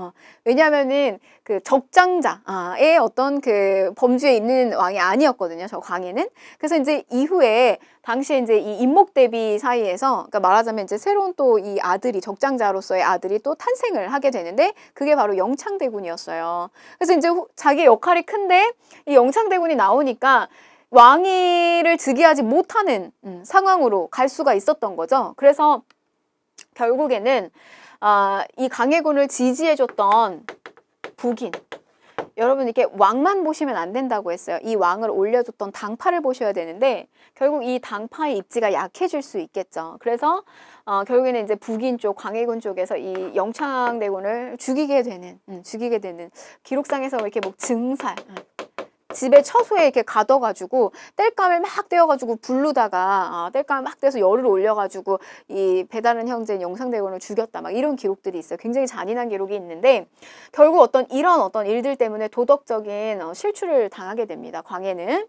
왜냐하면은 그 적장자의 어떤 그 범주에 있는 왕이 아니었거든요. 저 광해는. 그래서 이제 이후에 당시에 이제 이 임목대비 사이에서 그러니까 말하자면 이제 새로운 또 이 아들이 적장자로서의 아들이 또 탄생을 하게 되는데 그게 바로 영창대군이었어요. 그래서 이제 자기 역할이 큰데 이 영창대군이 나오니까 왕위를 즉위하지 못하는 상황으로 갈 수가 있었던 거죠. 그래서 결국에는 이 강해군을 지지해줬던 북인, 여러분 이렇게 왕만 보시면 안 된다고 했어요. 이 왕을 올려줬던 당파를 보셔야 되는데 결국 이 당파의 입지가 약해질 수 있겠죠. 그래서 결국에는 이제 북인 쪽, 광해군 쪽에서 이 영창대군을 죽이게 되는 기록상에서 이렇게 뭐 증살, 집에 처소에 이렇게 가둬가지고 땔감을 막 떼어가지고 부르다가 땔감을 막 떼서 열을 올려가지고 이 배다른 형제인 영창대군을 죽였다, 막 이런 기록들이 있어요. 굉장히 잔인한 기록이 있는데 결국 이런 어떤 일들 때문에 도덕적인 실추를 당하게 됩니다. 광해는.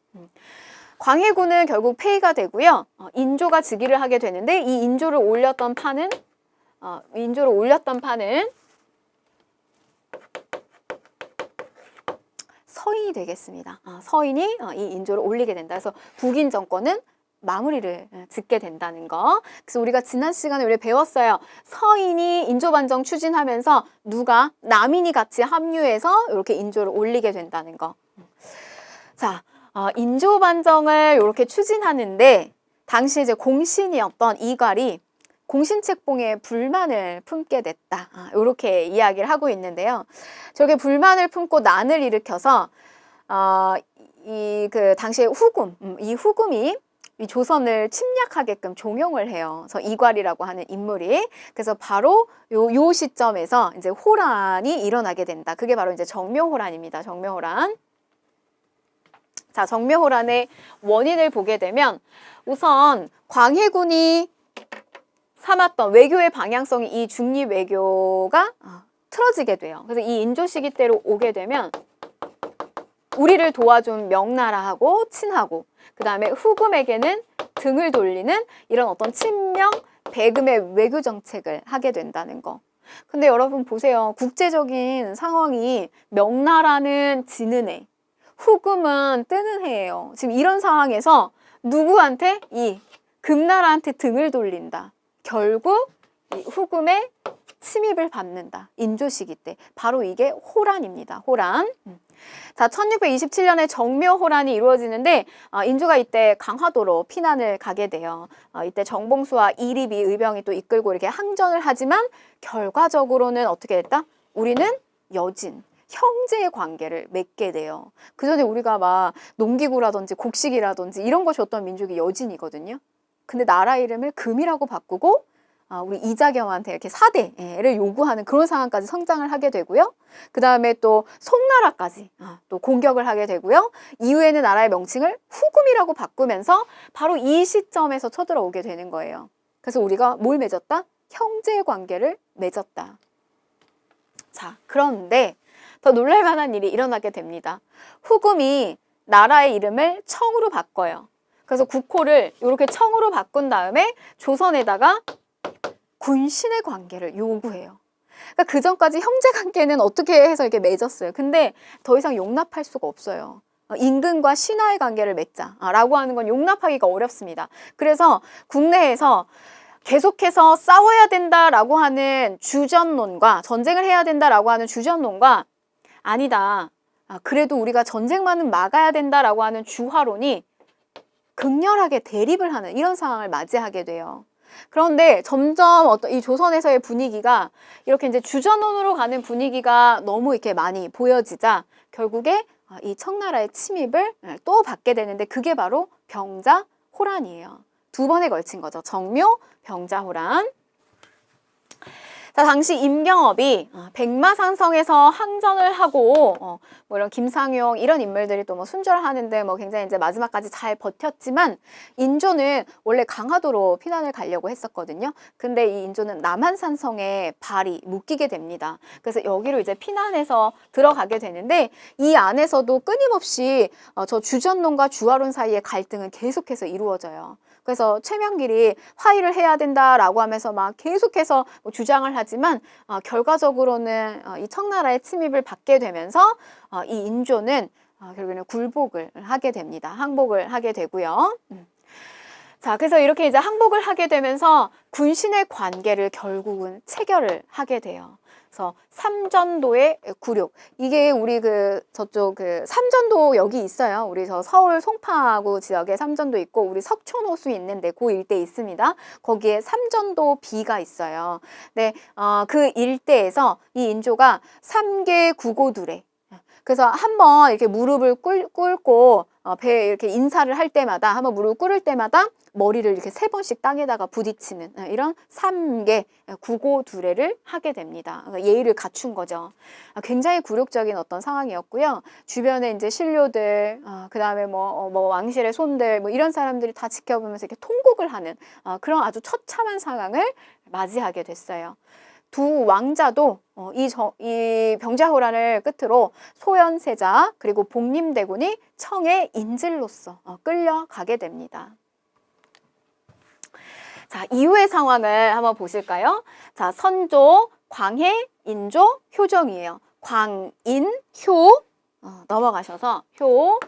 광해군은 결국 폐위가 되고요. 인조가 즉위를 하게 되는데 이 인조를 올렸던 판은 서인이 되겠습니다. 서인이 이 인조를 올리게 된다. 그래서 북인 정권은 마무리를 짓게 된다는 거. 그래서 우리가 지난 시간에 우리 배웠어요. 서인이 인조반정 추진하면서 누가 남인이 같이 합류해서 이렇게 인조를 올리게 된다는 거. 자, 인조반정을 이렇게 추진하는데 당시 이제 공신이었던 이괄이 공신책봉에 불만을 품게 됐다. 이렇게 이야기를 하고 있는데요. 저게 불만을 품고 난을 일으켜서 당시에 이 후금이 이 조선을 침략하게끔 종용을 해요. 그래서 이괄이라고 하는 인물이. 그래서 바로 요 시점에서 이제 호란이 일어나게 된다. 그게 바로 이제 정묘호란입니다. 정묘호란. 자, 정묘호란의 원인을 보게 되면 우선 광해군이 삼았던 외교의 방향성이 이 중립 외교가 틀어지게 돼요. 그래서 이 인조 시기 때로 오게 되면 우리를 도와준 명나라하고 친하고 그 다음에 후금에게는 등을 돌리는 이런 어떤 친명 배금의 외교 정책을 하게 된다는 거. 근데 여러분 보세요. 국제적인 상황이 명나라는 지는 해, 후금은 뜨는 해예요. 지금 이런 상황에서 누구한테? 이 금나라한테 등을 돌린다. 결국 이 후금의 침입을 받는다. 인조 시기 때. 바로 이게 호란입니다. 호란. 자, 1627년에 정묘호란이 이루어지는데 인조가 이때 강화도로 피난을 가게 돼요. 이때 정봉수와 이립이 의병이 또 이끌고 이렇게 항전을 하지만 결과적으로는 어떻게 됐다? 우리는 여진, 형제의 관계를 맺게 돼요. 그 전에 우리가 막 농기구라든지 곡식이라든지 이런 거 줬던 민족이 여진이거든요. 근데 나라 이름을 금이라고 바꾸고 우리 이자겸한테 이렇게 사대를 요구하는 그런 상황까지 성장을 하게 되고요. 그 다음에 또 송나라까지 또 공격을 하게 되고요. 이후에는 나라의 명칭을 후금이라고 바꾸면서 바로 이 시점에서 쳐들어오게 되는 거예요. 그래서 우리가 뭘 맺었다? 형제 관계를 맺었다. 자, 그런데 더 놀랄만한 일이 일어나게 됩니다. 후금이 나라의 이름을 청으로 바꿔요. 그래서 국호를 이렇게 청으로 바꾼 다음에 조선에다가 군신의 관계를 요구해요. 그러니까 그 전까지 형제 관계는 어떻게 해서 이렇게 맺었어요. 근데 더 이상 용납할 수가 없어요. 임금과 신하의 관계를 맺자라고 하는 건 용납하기가 어렵습니다. 그래서 국내에서 계속해서 싸워야 된다라고 하는 주전론과 전쟁을 해야 된다라고 하는 주전론과 아니다. 그래도 우리가 전쟁만은 막아야 된다라고 하는 주화론이 극렬하게 대립을 하는 이런 상황을 맞이하게 돼요. 그런데 점점 이 조선에서의 분위기가 이렇게 이제 주전론으로 가는 분위기가 너무 이렇게 많이 보여지자 결국에 이 청나라의 침입을 또 받게 되는데 그게 바로 병자호란이에요. 두 번에 걸친 거죠. 정묘, 병자호란. 자, 당시 임경업이 백마산성에서 항전을 하고 뭐 이런 김상용 이런 인물들이 또 뭐 순절하는데 뭐 굉장히 이제 마지막까지 잘 버텼지만 인조는 원래 강화도로 피난을 가려고 했었거든요. 근데 이 인조는 남한산성에 발이 묶이게 됩니다. 그래서 여기로 이제 피난해서 들어가게 되는데 이 안에서도 끊임없이 저 주전론과 주화론 사이의 갈등은 계속해서 이루어져요. 그래서 최명길이 화의를 해야 된다라고 하면서 막 계속해서 뭐 주장을 하지만 결과적으로는 이 청나라의 침입을 받게 되면서 이 인조는 결국에는 굴복을 하게 됩니다. 항복을 하게 되고요. 자, 그래서 이렇게 이제 항복을 하게 되면서 군신의 관계를 결국은 체결을 하게 돼요. 그래서 삼전도의 굴욕. 이게 우리 저쪽 삼전도 여기 있어요. 우리 저 서울 송파구 지역에 삼전도 있고 우리 석촌호수 있는데 그 일대에 있습니다. 거기에 삼전도 비가 있어요. 네, 그 일대에서 이 인조가 삼계 구고두레. 그래서 한번 이렇게 무릎을 꿇고 배에 이렇게 인사를 할 때마다 한번 무릎을 꿇을 때마다 머리를 이렇게 3번씩 땅에다가 부딪히는 이런 삼계 구고두레를 하게 됩니다. 그러니까 예의를 갖춘 거죠. 굉장히 굴욕적인 어떤 상황이었고요. 주변에 이제 신료들, 그다음에 뭐 왕실의 손들, 뭐 이런 사람들이 다 지켜보면서 이렇게 통곡을 하는 그런 아주 처참한 상황을 맞이하게 됐어요. 두 왕자도 이 병자호란을 끝으로 소현세자 그리고 복림대군이 청의 인질로서 끌려가게 됩니다. 자, 이후의 상황을 한번 보실까요? 자, 선조, 광해, 인조, 효종이에요. 광인, 효 넘어가셔서 효,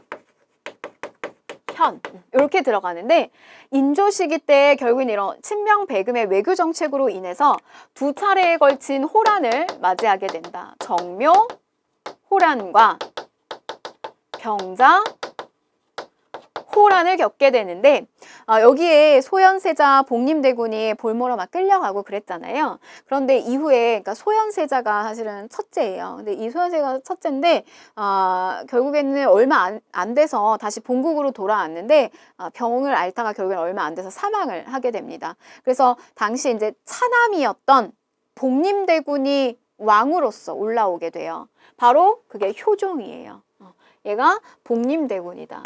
현 이렇게 들어가는데 인조 시기 때 결국엔 이런 친명 배금의 외교 정책으로 인해서 2차례에 걸친 호란을 맞이하게 된다. 정묘 호란과 병자 호란을 겪게 되는데 여기에 소현세자 복림대군이 볼모로 막 끌려가고 그랬잖아요. 그런데 이후에 그러니까 소현세자가 사실은 첫째예요. 근데 이 소현세자가 첫째인데 결국에는 얼마 안 돼서 다시 본국으로 돌아왔는데 병을 앓다가 결국엔 얼마 안 돼서 사망을 하게 됩니다. 그래서 당시 이제 차남이었던 복림대군이 왕으로서 올라오게 돼요. 바로 그게 효종이에요. 얘가 복림대군이다.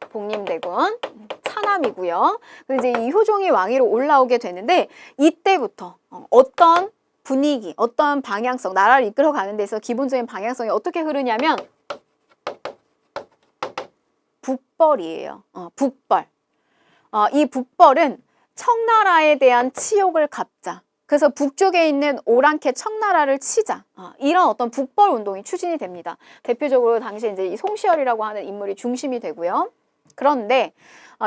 복림대군 차남이고요. 그래서 이제 이 효종이 왕위로 올라오게 되는데 이때부터 어떤 분위기, 어떤 방향성, 나라를 이끌어가는 데서 기본적인 방향성이 어떻게 흐르냐면 북벌이에요. 북벌. 이 북벌은 청나라에 대한 치욕을 갚자. 그래서 북쪽에 있는 오랑캐 청나라를 치자. 이런 어떤 북벌 운동이 추진이 됩니다. 대표적으로 당시 이제 이 송시열이라고 하는 인물이 중심이 되고요. 그런데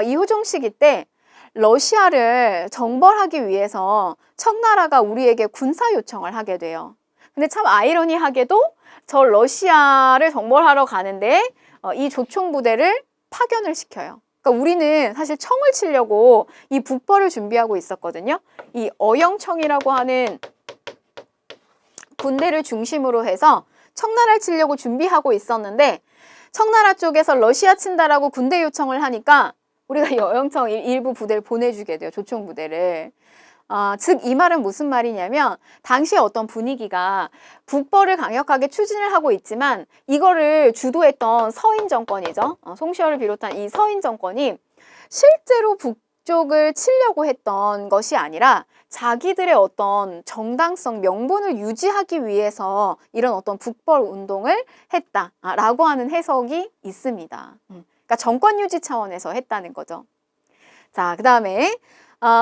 이 효종 시기 때 러시아를 정벌하기 위해서 청나라가 우리에게 군사 요청을 하게 돼요. 근데 참 아이러니하게도 저 러시아를 정벌하러 가는데 이 조총부대를 파견을 시켜요. 그러니까 우리는 사실 청을 치려고 이 북벌을 준비하고 있었거든요. 이 어영청이라고 하는 군대를 중심으로 해서 청나라를 치려고 준비하고 있었는데 청나라 쪽에서 러시아 친다라고 군대 요청을 하니까 우리가 이 어영청 일부 부대를 보내주게 돼요. 조총부대를. 즉 이 말은 무슨 말이냐면 당시의 어떤 분위기가 북벌을 강력하게 추진을 하고 있지만 이거를 주도했던 서인 정권이죠. 송시열을 비롯한 이 서인 정권이 실제로 북쪽을 치려고 했던 것이 아니라 자기들의 어떤 정당성, 명분을 유지하기 위해서 이런 어떤 북벌 운동을 했다라고 하는 해석이 있습니다. 그러니까 정권 유지 차원에서 했다는 거죠. 자, 그 다음에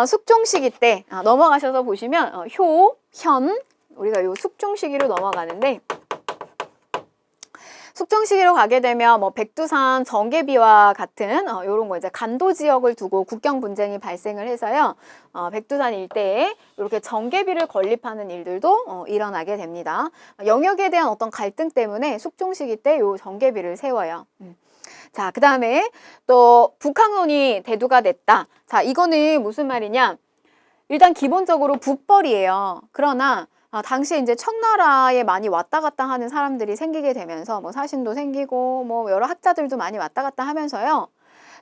숙종 시기 때 넘어가셔서 보시면 효, 현 우리가 요 숙종 시기로 넘어가는데 숙종 시기로 가게 되면 뭐 백두산 정계비와 같은 이런 거 이제 간도 지역을 두고 국경 분쟁이 발생을 해서요. 백두산 일대에 이렇게 정계비를 건립하는 일들도 일어나게 됩니다. 영역에 대한 어떤 갈등 때문에 숙종 시기 때 요 정계비를 세워요. 자, 그 다음에 또 북항론이 대두가 됐다. 자, 이거는 무슨 말이냐? 일단 기본적으로 북벌이에요. 그러나 당시에 이제 청나라에 많이 왔다 갔다 하는 사람들이 생기게 되면서 뭐 사신도 생기고 뭐 여러 학자들도 많이 왔다 갔다 하면서요.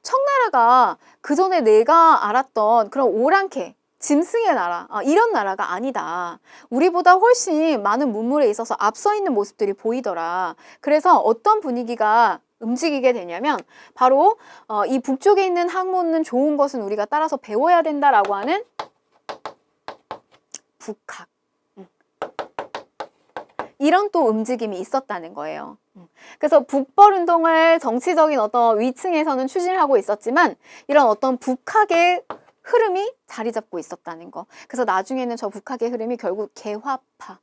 청나라가 그전에 내가 알았던 그런 오랑캐, 짐승의 나라, 이런 나라가 아니다. 우리보다 훨씬 많은 문물에 있어서 앞서 있는 모습들이 보이더라. 그래서 어떤 분위기가 움직이게 되냐면 바로 이 북쪽에 있는 학문은 좋은 것은 우리가 따라서 배워야 된다라고 하는 북학. 이런 또 움직임이 있었다는 거예요. 그래서 북벌 운동을 정치적인 어떤 위층에서는 추진을 하고 있었지만 이런 어떤 북학의 흐름이 자리 잡고 있었다는 거. 그래서 나중에는 저 북학의 흐름이 결국 개화파,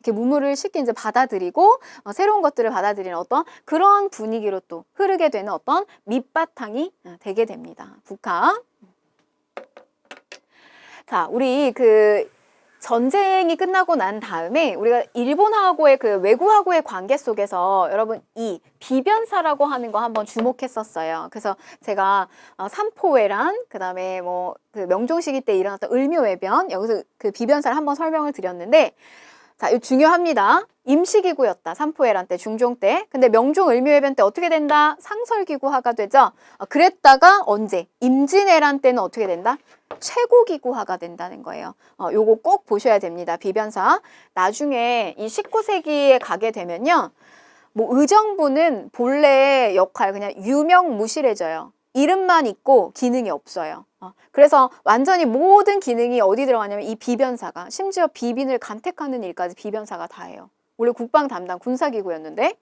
이렇게 문물을 쉽게 이제 받아들이고 새로운 것들을 받아들이는 어떤 그런 분위기로 또 흐르게 되는 어떤 밑바탕이 되게 됩니다. 북한. 자, 우리 그 전쟁이 끝나고 난 다음에 우리가 일본하고의 그 외구하고의 관계 속에서 여러분 이 비변사라고 하는 거 한번 주목했었어요. 그래서 제가 삼포회란 그다음에 뭐 그 명종시기 때 일어났던 을묘외변 여기서 그 비변사를 한번 설명을 드렸는데 자, 이거 중요합니다. 임시기구였다. 삼포회란 때, 중종 때. 근데 명종 을묘해변 때 어떻게 된다? 상설기구화가 되죠. 그랬다가 언제? 임진왜란 때는 어떻게 된다? 최고기구화가 된다는 거예요. 요거 꼭 보셔야 됩니다. 비변사. 나중에 이 19세기에 가게 되면요. 뭐 의정부는 본래 역할 그냥 유명무실해져요. 이름만 있고 기능이 없어요. 그래서 완전히 모든 기능이 어디 들어가냐면 이 비변사가 심지어 비빈을 간택하는 일까지 비변사가 다 해요. 원래 국방 담당 군사기구였는데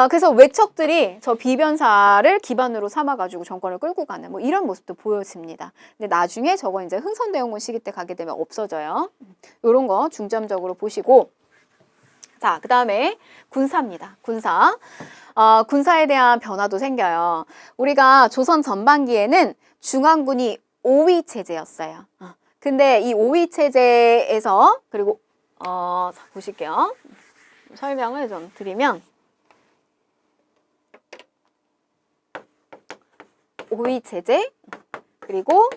그래서 외척들이 저 비변사를 기반으로 삼아가지고 정권을 끌고 가는 뭐 이런 모습도 보여집니다. 근데 나중에 저거 이제 흥선대원군 시기 때 가게 되면 없어져요. 이런 거 중점적으로 보시고 자, 그 다음에 군사입니다. 군사. 군사에 대한 변화도 생겨요. 우리가 조선 전반기에는 중앙군이 5위 체제였어요. 근데 이 5위 체제에서 그리고 자, 보실게요. 설명을 좀 드리면 5위 체제 그리고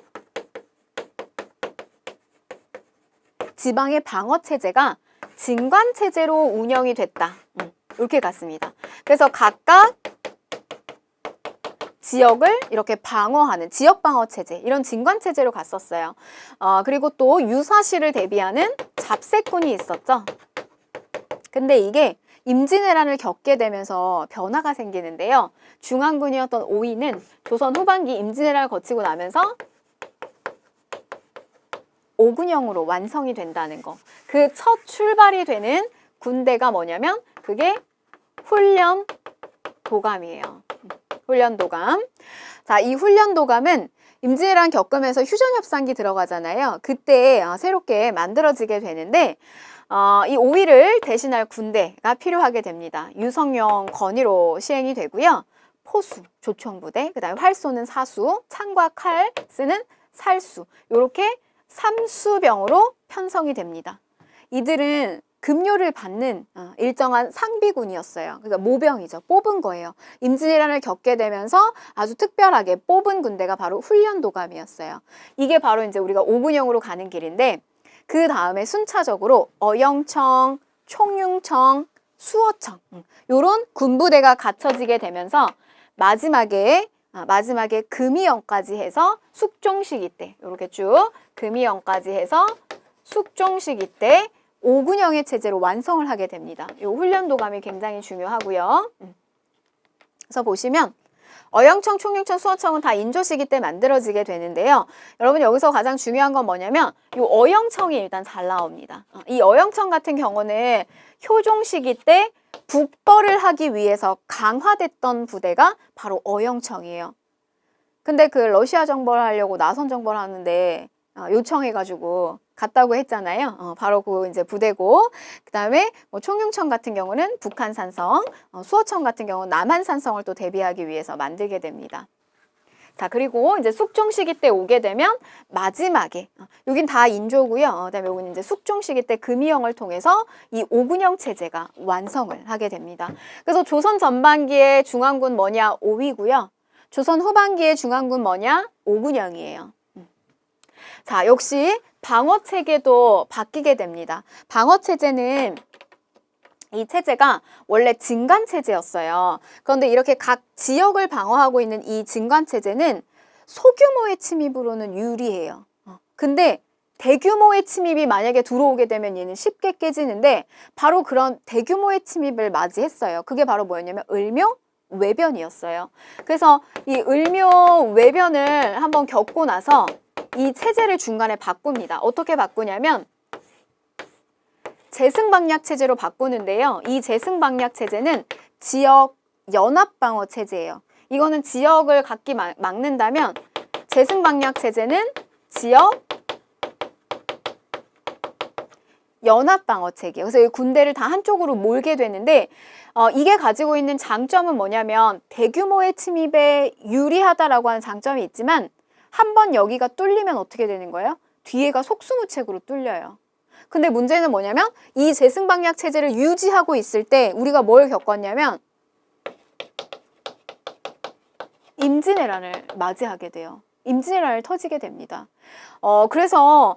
지방의 방어 체제가 진관 체제로 운영이 됐다. 이렇게 갔습니다. 그래서 각각 지역을 이렇게 방어하는 지역 방어 체제 이런 진관 체제로 갔었어요. 그리고 또 유사시를 대비하는 잡세군이 있었죠. 근데 이게 임진왜란을 겪게 되면서 변화가 생기는데요. 중앙군이었던 오이는 조선 후반기 임진왜란을 거치고 나면서 오군영으로 완성이 된다는 거. 그 첫 출발이 되는 군대가 뭐냐면 그게 훈련도감이에요. 훈련도감. 자, 이 훈련도감은 임진왜란 겪으면서 휴전협상기 들어가잖아요. 그때 새롭게 만들어지게 되는데 이 5위를 대신할 군대가 필요하게 됩니다. 유성룡 건의로 시행이 되고요. 포수, 조총부대, 그 다음에 활 쏘는 사수, 창과 칼 쓰는 살수 이렇게 3수병으로 편성이 됩니다. 이들은 급료를 받는 일정한 상비군이었어요. 그러니까 모병이죠. 뽑은 거예요. 임진왜란을 겪게 되면서 아주 특별하게 뽑은 군대가 바로 훈련도감이었어요. 이게 바로 이제 우리가 오군영으로 가는 길인데 그 다음에 순차적으로 어영청, 총융청, 수어청 이런 군부대가 갖춰지게 되면서 마지막에 금이영까지 해서 숙종시기 때 이렇게 쭉 금이영까지 해서 숙종시기 때 오군영의 체제로 완성을 하게 됩니다. 이 훈련도감이 굉장히 중요하고요. 그래서 보시면 어영청, 총융청, 수어청은 다 인조시기 때 만들어지게 되는데요. 여러분 여기서 가장 중요한 건 뭐냐면 이 어영청이 일단 잘 나옵니다. 이 어영청 같은 경우는 효종시기 때 북벌을 하기 위해서 강화됐던 부대가 바로 어영청이에요. 근데 그 러시아 정벌 하려고 나선 정벌 하는데 요청해가지고 갔다고 했잖아요. 바로 그 이제 부대고, 그 다음에 뭐 총융청 같은 경우는 북한 산성, 수어청 같은 경우는 남한 산성을 또 대비하기 위해서 만들게 됩니다. 자, 그리고 이제 숙종시기 때 오게 되면 마지막에 여긴 다 인조고요. 그다음에 여기는 이제 숙종시기 때 금이영을 통해서 이 오군영 체제가 완성을 하게 됩니다. 그래서 조선 전반기의 중앙군 뭐냐? 5위고요. 조선 후반기의 중앙군 뭐냐? 오군영이에요. 자, 역시 방어 체계도 바뀌게 됩니다. 방어 체제는 이 체제가 원래 진관 체제였어요. 그런데 이렇게 각 지역을 방어하고 있는 이 진관 체제는 소규모의 침입으로는 유리해요. 근데 대규모의 침입이 만약에 들어오게 되면 얘는 쉽게 깨지는데 바로 그런 대규모의 침입을 맞이했어요. 그게 바로 뭐였냐면 을묘 외변이었어요. 그래서 이 을묘 외변을 한번 겪고 나서 이 체제를 중간에 바꿉니다. 어떻게 바꾸냐면 재승방략 체제로 바꾸는데요. 이 재승방략 체제는 지역 연합방어 체제예요. 이거는 지역을 각기 막는다면 재승방략 체제는 지역 연합방어체계예요. 그래서 이 군대를 다 한쪽으로 몰게 되는데 이게 가지고 있는 장점은 뭐냐면 대규모의 침입에 유리하다라고 하는 장점이 있지만 한번 여기가 뚫리면 어떻게 되는 거예요? 뒤에가 속수무책으로 뚫려요. 근데 문제는 뭐냐면 이 제승방약 체제를 유지하고 있을 때 우리가 뭘 겪었냐면 임진왜란을 맞이하게 돼요. 임진왜란을 터지게 됩니다. 그래서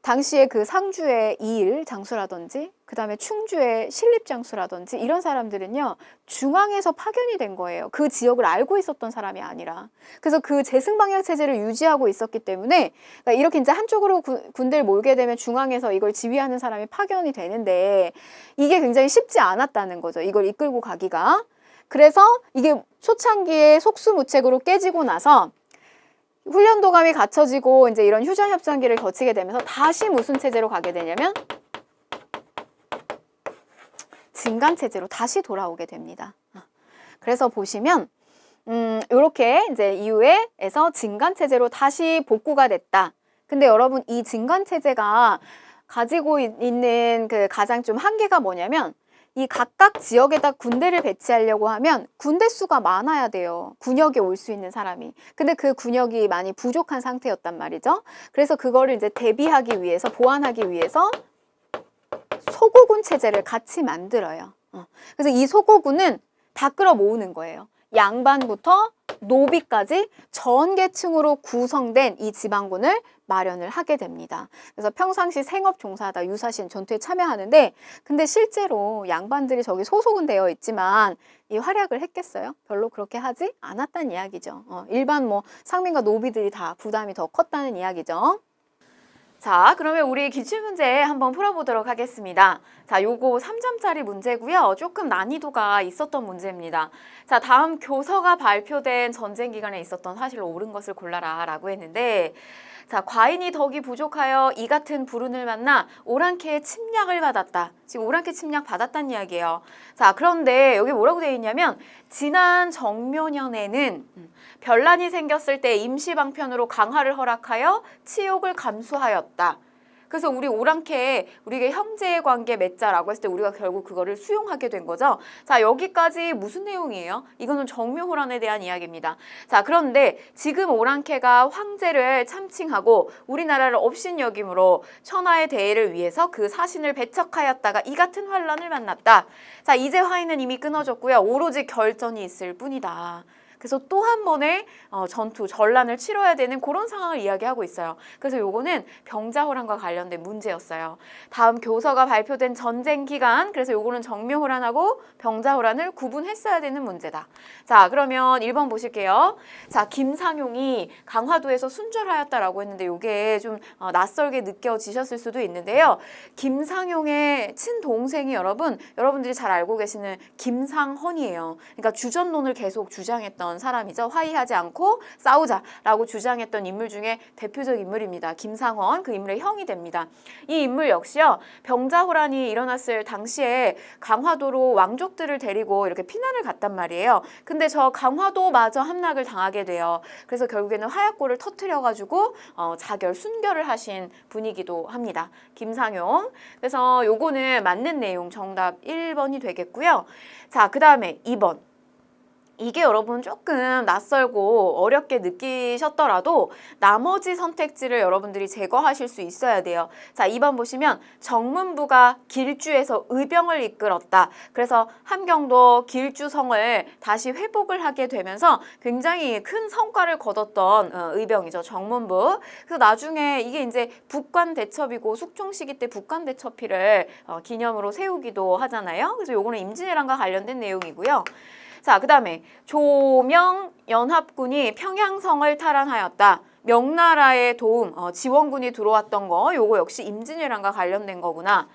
당시에 그 상주의 이일 장수라든지 그 다음에 충주의 신립 장수라든지 이런 사람들은요 중앙에서 파견이 된 거예요. 그 지역을 알고 있었던 사람이 아니라. 그래서 그 제승방역 체제를 유지하고 있었기 때문에 그러니까 이렇게 이제 한쪽으로 군대를 몰게 되면 중앙에서 이걸 지휘하는 사람이 파견이 되는데 이게 굉장히 쉽지 않았다는 거죠. 이걸 이끌고 가기가. 그래서 이게 초창기에 속수무책으로 깨지고 나서 훈련도감이 갖춰지고 이제 이런 휴전협정기를 거치게 되면서 다시 무슨 체제로 가게 되냐면 진간체제로 다시 돌아오게 됩니다. 그래서 보시면 이렇게 이제 이후에서 진간체제로 다시 복구가 됐다. 근데 여러분 이 진간체제가 가지고 있는 그 가장 좀 한계가 뭐냐면 이 각각 지역에다 군대를 배치하려고 하면 군대 수가 많아야 돼요. 군역에 올 수 있는 사람이. 근데 그 군역이 많이 부족한 상태였단 말이죠. 그래서 그거를 이제 대비하기 위해서, 보완하기 위해서 소고군 체제를 같이 만들어요. 그래서 이 소고군은 다 끌어모으는 거예요. 양반부터 노비까지 전 계층으로 구성된 이 지방군을 마련을 하게 됩니다. 그래서 평상시 생업 종사하다 유사신 전투에 참여하는데 근데 실제로 양반들이 저기 소속은 되어 있지만 이 활약을 했겠어요? 별로 그렇게 하지 않았다는 이야기죠. 일반 뭐 상민과 노비들이 다 부담이 더 컸다는 이야기죠. 자, 그러면 우리 기출문제 한번 풀어보도록 하겠습니다. 자, 요거 3점짜리 문제고요. 조금 난이도가 있었던 문제입니다. 자, 다음 교서가 발표된 전쟁 기간에 있었던 사실로 옳은 것을 골라라 라고 했는데 자, 과인이 덕이 부족하여 이 같은 불운을 만나 오랑캐의 침략을 받았다. 지금 오랑캐 침략 받았다는 이야기예요. 자, 그런데 여기 뭐라고 되어 있냐면 지난 정묘년에는 변란이 생겼을 때 임시방편으로 강화를 허락하여 치욕을 감수하였다. 그래서 우리 오랑캐에 우리가 형제의 관계 맺자라고 했을 때 우리가 결국 그거를 수용하게 된 거죠. 자, 여기까지 무슨 내용이에요? 이거는 정묘호란에 대한 이야기입니다. 자, 그런데 지금 오랑캐가 황제를 참칭하고 우리나라를 업신여김으로 천하의 대의를 위해서 그 사신을 배척하였다가 이 같은 환란을 만났다. 자, 이제 화인은 이미 끊어졌고요. 오로지 결전이 있을 뿐이다. 그래서 또 한 번의 전투, 전란을 치러야 되는 그런 상황을 이야기하고 있어요. 그래서 요거는 병자호란과 관련된 문제였어요. 다음 교서가 발표된 전쟁 기간, 그래서 요거는 정묘호란하고 병자호란을 구분했어야 되는 문제다. 자, 그러면 1번 보실게요. 자, 김상용이 강화도에서 순절하였다라고 했는데 요게 좀 낯설게 느껴지셨을 수도 있는데요. 김상용의 친동생이 여러분들이 잘 알고 계시는 김상헌이에요. 그러니까 주전론을 계속 주장했던 사람이죠. 화의하지 않고 싸우자라고 주장했던 인물 중에 대표적 인물입니다. 김상헌, 그 인물의 형이 됩니다. 이 인물 역시요. 병자호란이 일어났을 당시에 강화도로 왕족들을 데리고 이렇게 피난을 갔단 말이에요. 근데 저 강화도마저 함락을 당하게 돼요. 그래서 결국에는 화약고를 터뜨려가지고 자결, 순결을 하신 분이기도 합니다. 김상용. 그래서 요거는 맞는 내용 정답 1번이 되겠고요. 자, 그 다음에 2번. 이게 여러분 조금 낯설고 어렵게 느끼셨더라도 나머지 선택지를 여러분들이 제거하실 수 있어야 돼요. 자, 2번 보시면 정문부가 길주에서 의병을 이끌었다. 그래서 함경도 길주성을 다시 회복을 하게 되면서 굉장히 큰 성과를 거뒀던 의병이죠. 정문부. 그래서 나중에 이게 이제 북관대첩이고 숙종시기 때 북관대첩일을 기념으로 세우기도 하잖아요. 그래서 요거는 임진왜란과 관련된 내용이고요. 자, 그 다음에 조명연합군이 평양성을 탈환하였다. 명나라의 도움, 지원군이 들어왔던 거, 요거 역시 임진왜란과 관련된 거구나.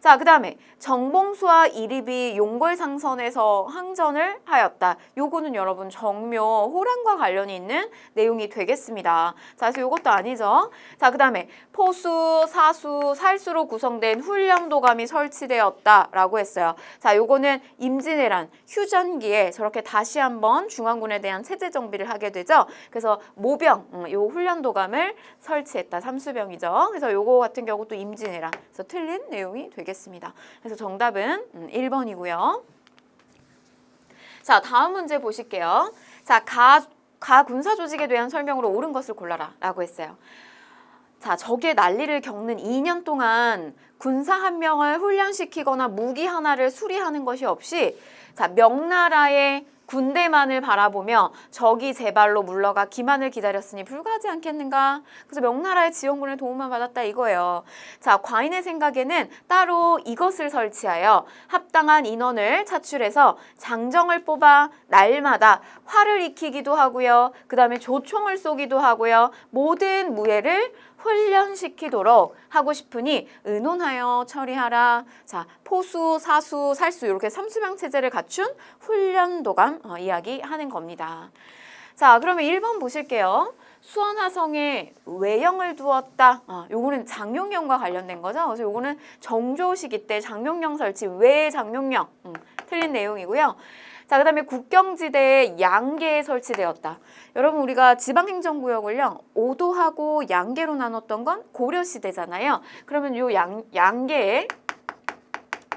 자, 그 다음에 정봉수와 이립이 용골상선에서 항전을 하였다. 요거는 여러분 정묘, 호란과 관련이 있는 내용이 되겠습니다. 자, 그래서 요것도 아니죠. 자, 그 다음에 포수, 사수, 살수로 구성된 훈련도감이 설치되었다라고 했어요. 자, 요거는 임진왜란 휴전기에 저렇게 다시 한번 중앙군에 대한 체제 정비를 하게 되죠. 그래서 모병, 요 훈련도감을 설치했다. 삼수병이죠. 그래서 요거 같은 경우도 임진왜란. 그래서 틀린 내용이 되겠습니다. 그래서 정답은 1번이고요. 자, 다음 문제 보실게요. 자, 가 군사 조직에 대한 설명으로 옳은 것을 골라라 라고 했어요. 자, 적의 난리를 겪는 2년 동안 군사 한 명을 훈련시키거나 무기 하나를 수리하는 것이 없이 자, 명나라의 군대만을 바라보며 적이 제 발로 물러가 기만을 기다렸으니 불가하지 않겠는가? 그래서 명나라의 지원군의 도움만 받았다 이거예요. 자, 과인의 생각에는 따로 이것을 설치하여 합당한 인원을 차출해서 장정을 뽑아 날마다 활을 익히기도 하고요. 그 다음에 조총을 쏘기도 하고요. 모든 무예를 훈련시키도록 하고 싶으니 의논하여 처리하라. 자, 포수, 사수, 살수 이렇게 삼수병 체제를 갖춘 훈련도감 이야기하는 겁니다. 자, 그러면 1번 보실게요. 수원화성에 외영을 두었다. 요거는 장룡령과 관련된 거죠. 그래서 요거는 정조 시기 때 장룡령 설치, 외 장룡령 틀린 내용이고요. 자, 그 다음에 국경지대에 양계에 설치되었다. 여러분, 우리가 지방행정구역을요, 오도하고 양계로 나눴던 건 고려시대잖아요. 그러면 요 양계에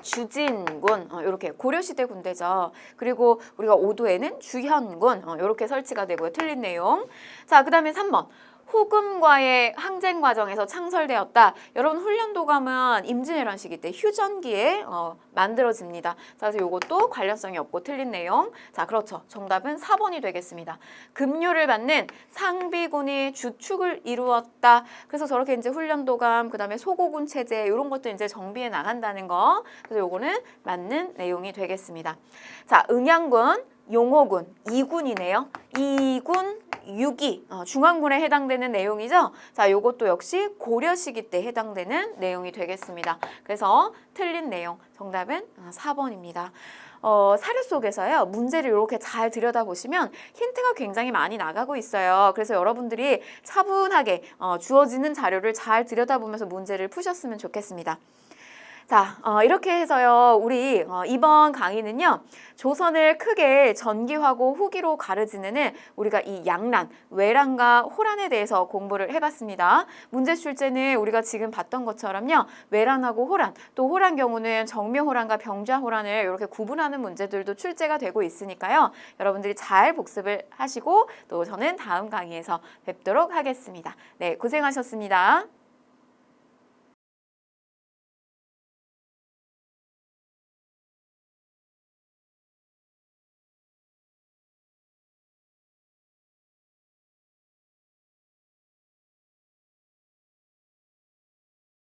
주진군, 이렇게 고려시대 군대죠. 그리고 우리가 오도에는 주현군, 이렇게 설치가 되고요. 틀린 내용. 자, 그 다음에 3번. 후금과의 항쟁 과정에서 창설되었다. 여러분, 훈련도감은 임진왜란 시기 때 휴전기에 만들어집니다. 자, 그래서 이것도 관련성이 없고 틀린 내용. 자, 그렇죠. 정답은 4번이 되겠습니다. 급료를 받는 상비군이 주축을 이루었다. 그래서 저렇게 이제 훈련도감, 그 다음에 소고군 체제 이런 것도 이제 정비해 나간다는 거. 그래서 요거는 맞는 내용이 되겠습니다. 자, 응양군, 용호군, 2군이네요. 2군 6이 중앙군에 해당되는 내용이죠. 자, 요것도 역시 고려 시기 때 해당되는 내용이 되겠습니다. 그래서 틀린 내용 정답은 4번입니다. 사료 속에서요, 문제를 이렇게 잘 들여다보시면 힌트가 굉장히 많이 나가고 있어요. 그래서 여러분들이 차분하게 주어지는 자료를 잘 들여다보면서 문제를 푸셨으면 좋겠습니다. 자, 이렇게 해서요, 우리 이번 강의는요, 조선을 크게 전기화고 후기로 가르지는 우리가 이 양란, 외란과 호란에 대해서 공부를 해봤습니다. 문제 출제는 우리가 지금 봤던 것처럼요, 외란하고 호란, 또 호란 경우는 정묘호란과 병자호란을 이렇게 구분하는 문제들도 출제가 되고 있으니까요, 여러분들이 잘 복습을 하시고 또 저는 다음 강의에서 뵙도록 하겠습니다. 네, 고생하셨습니다.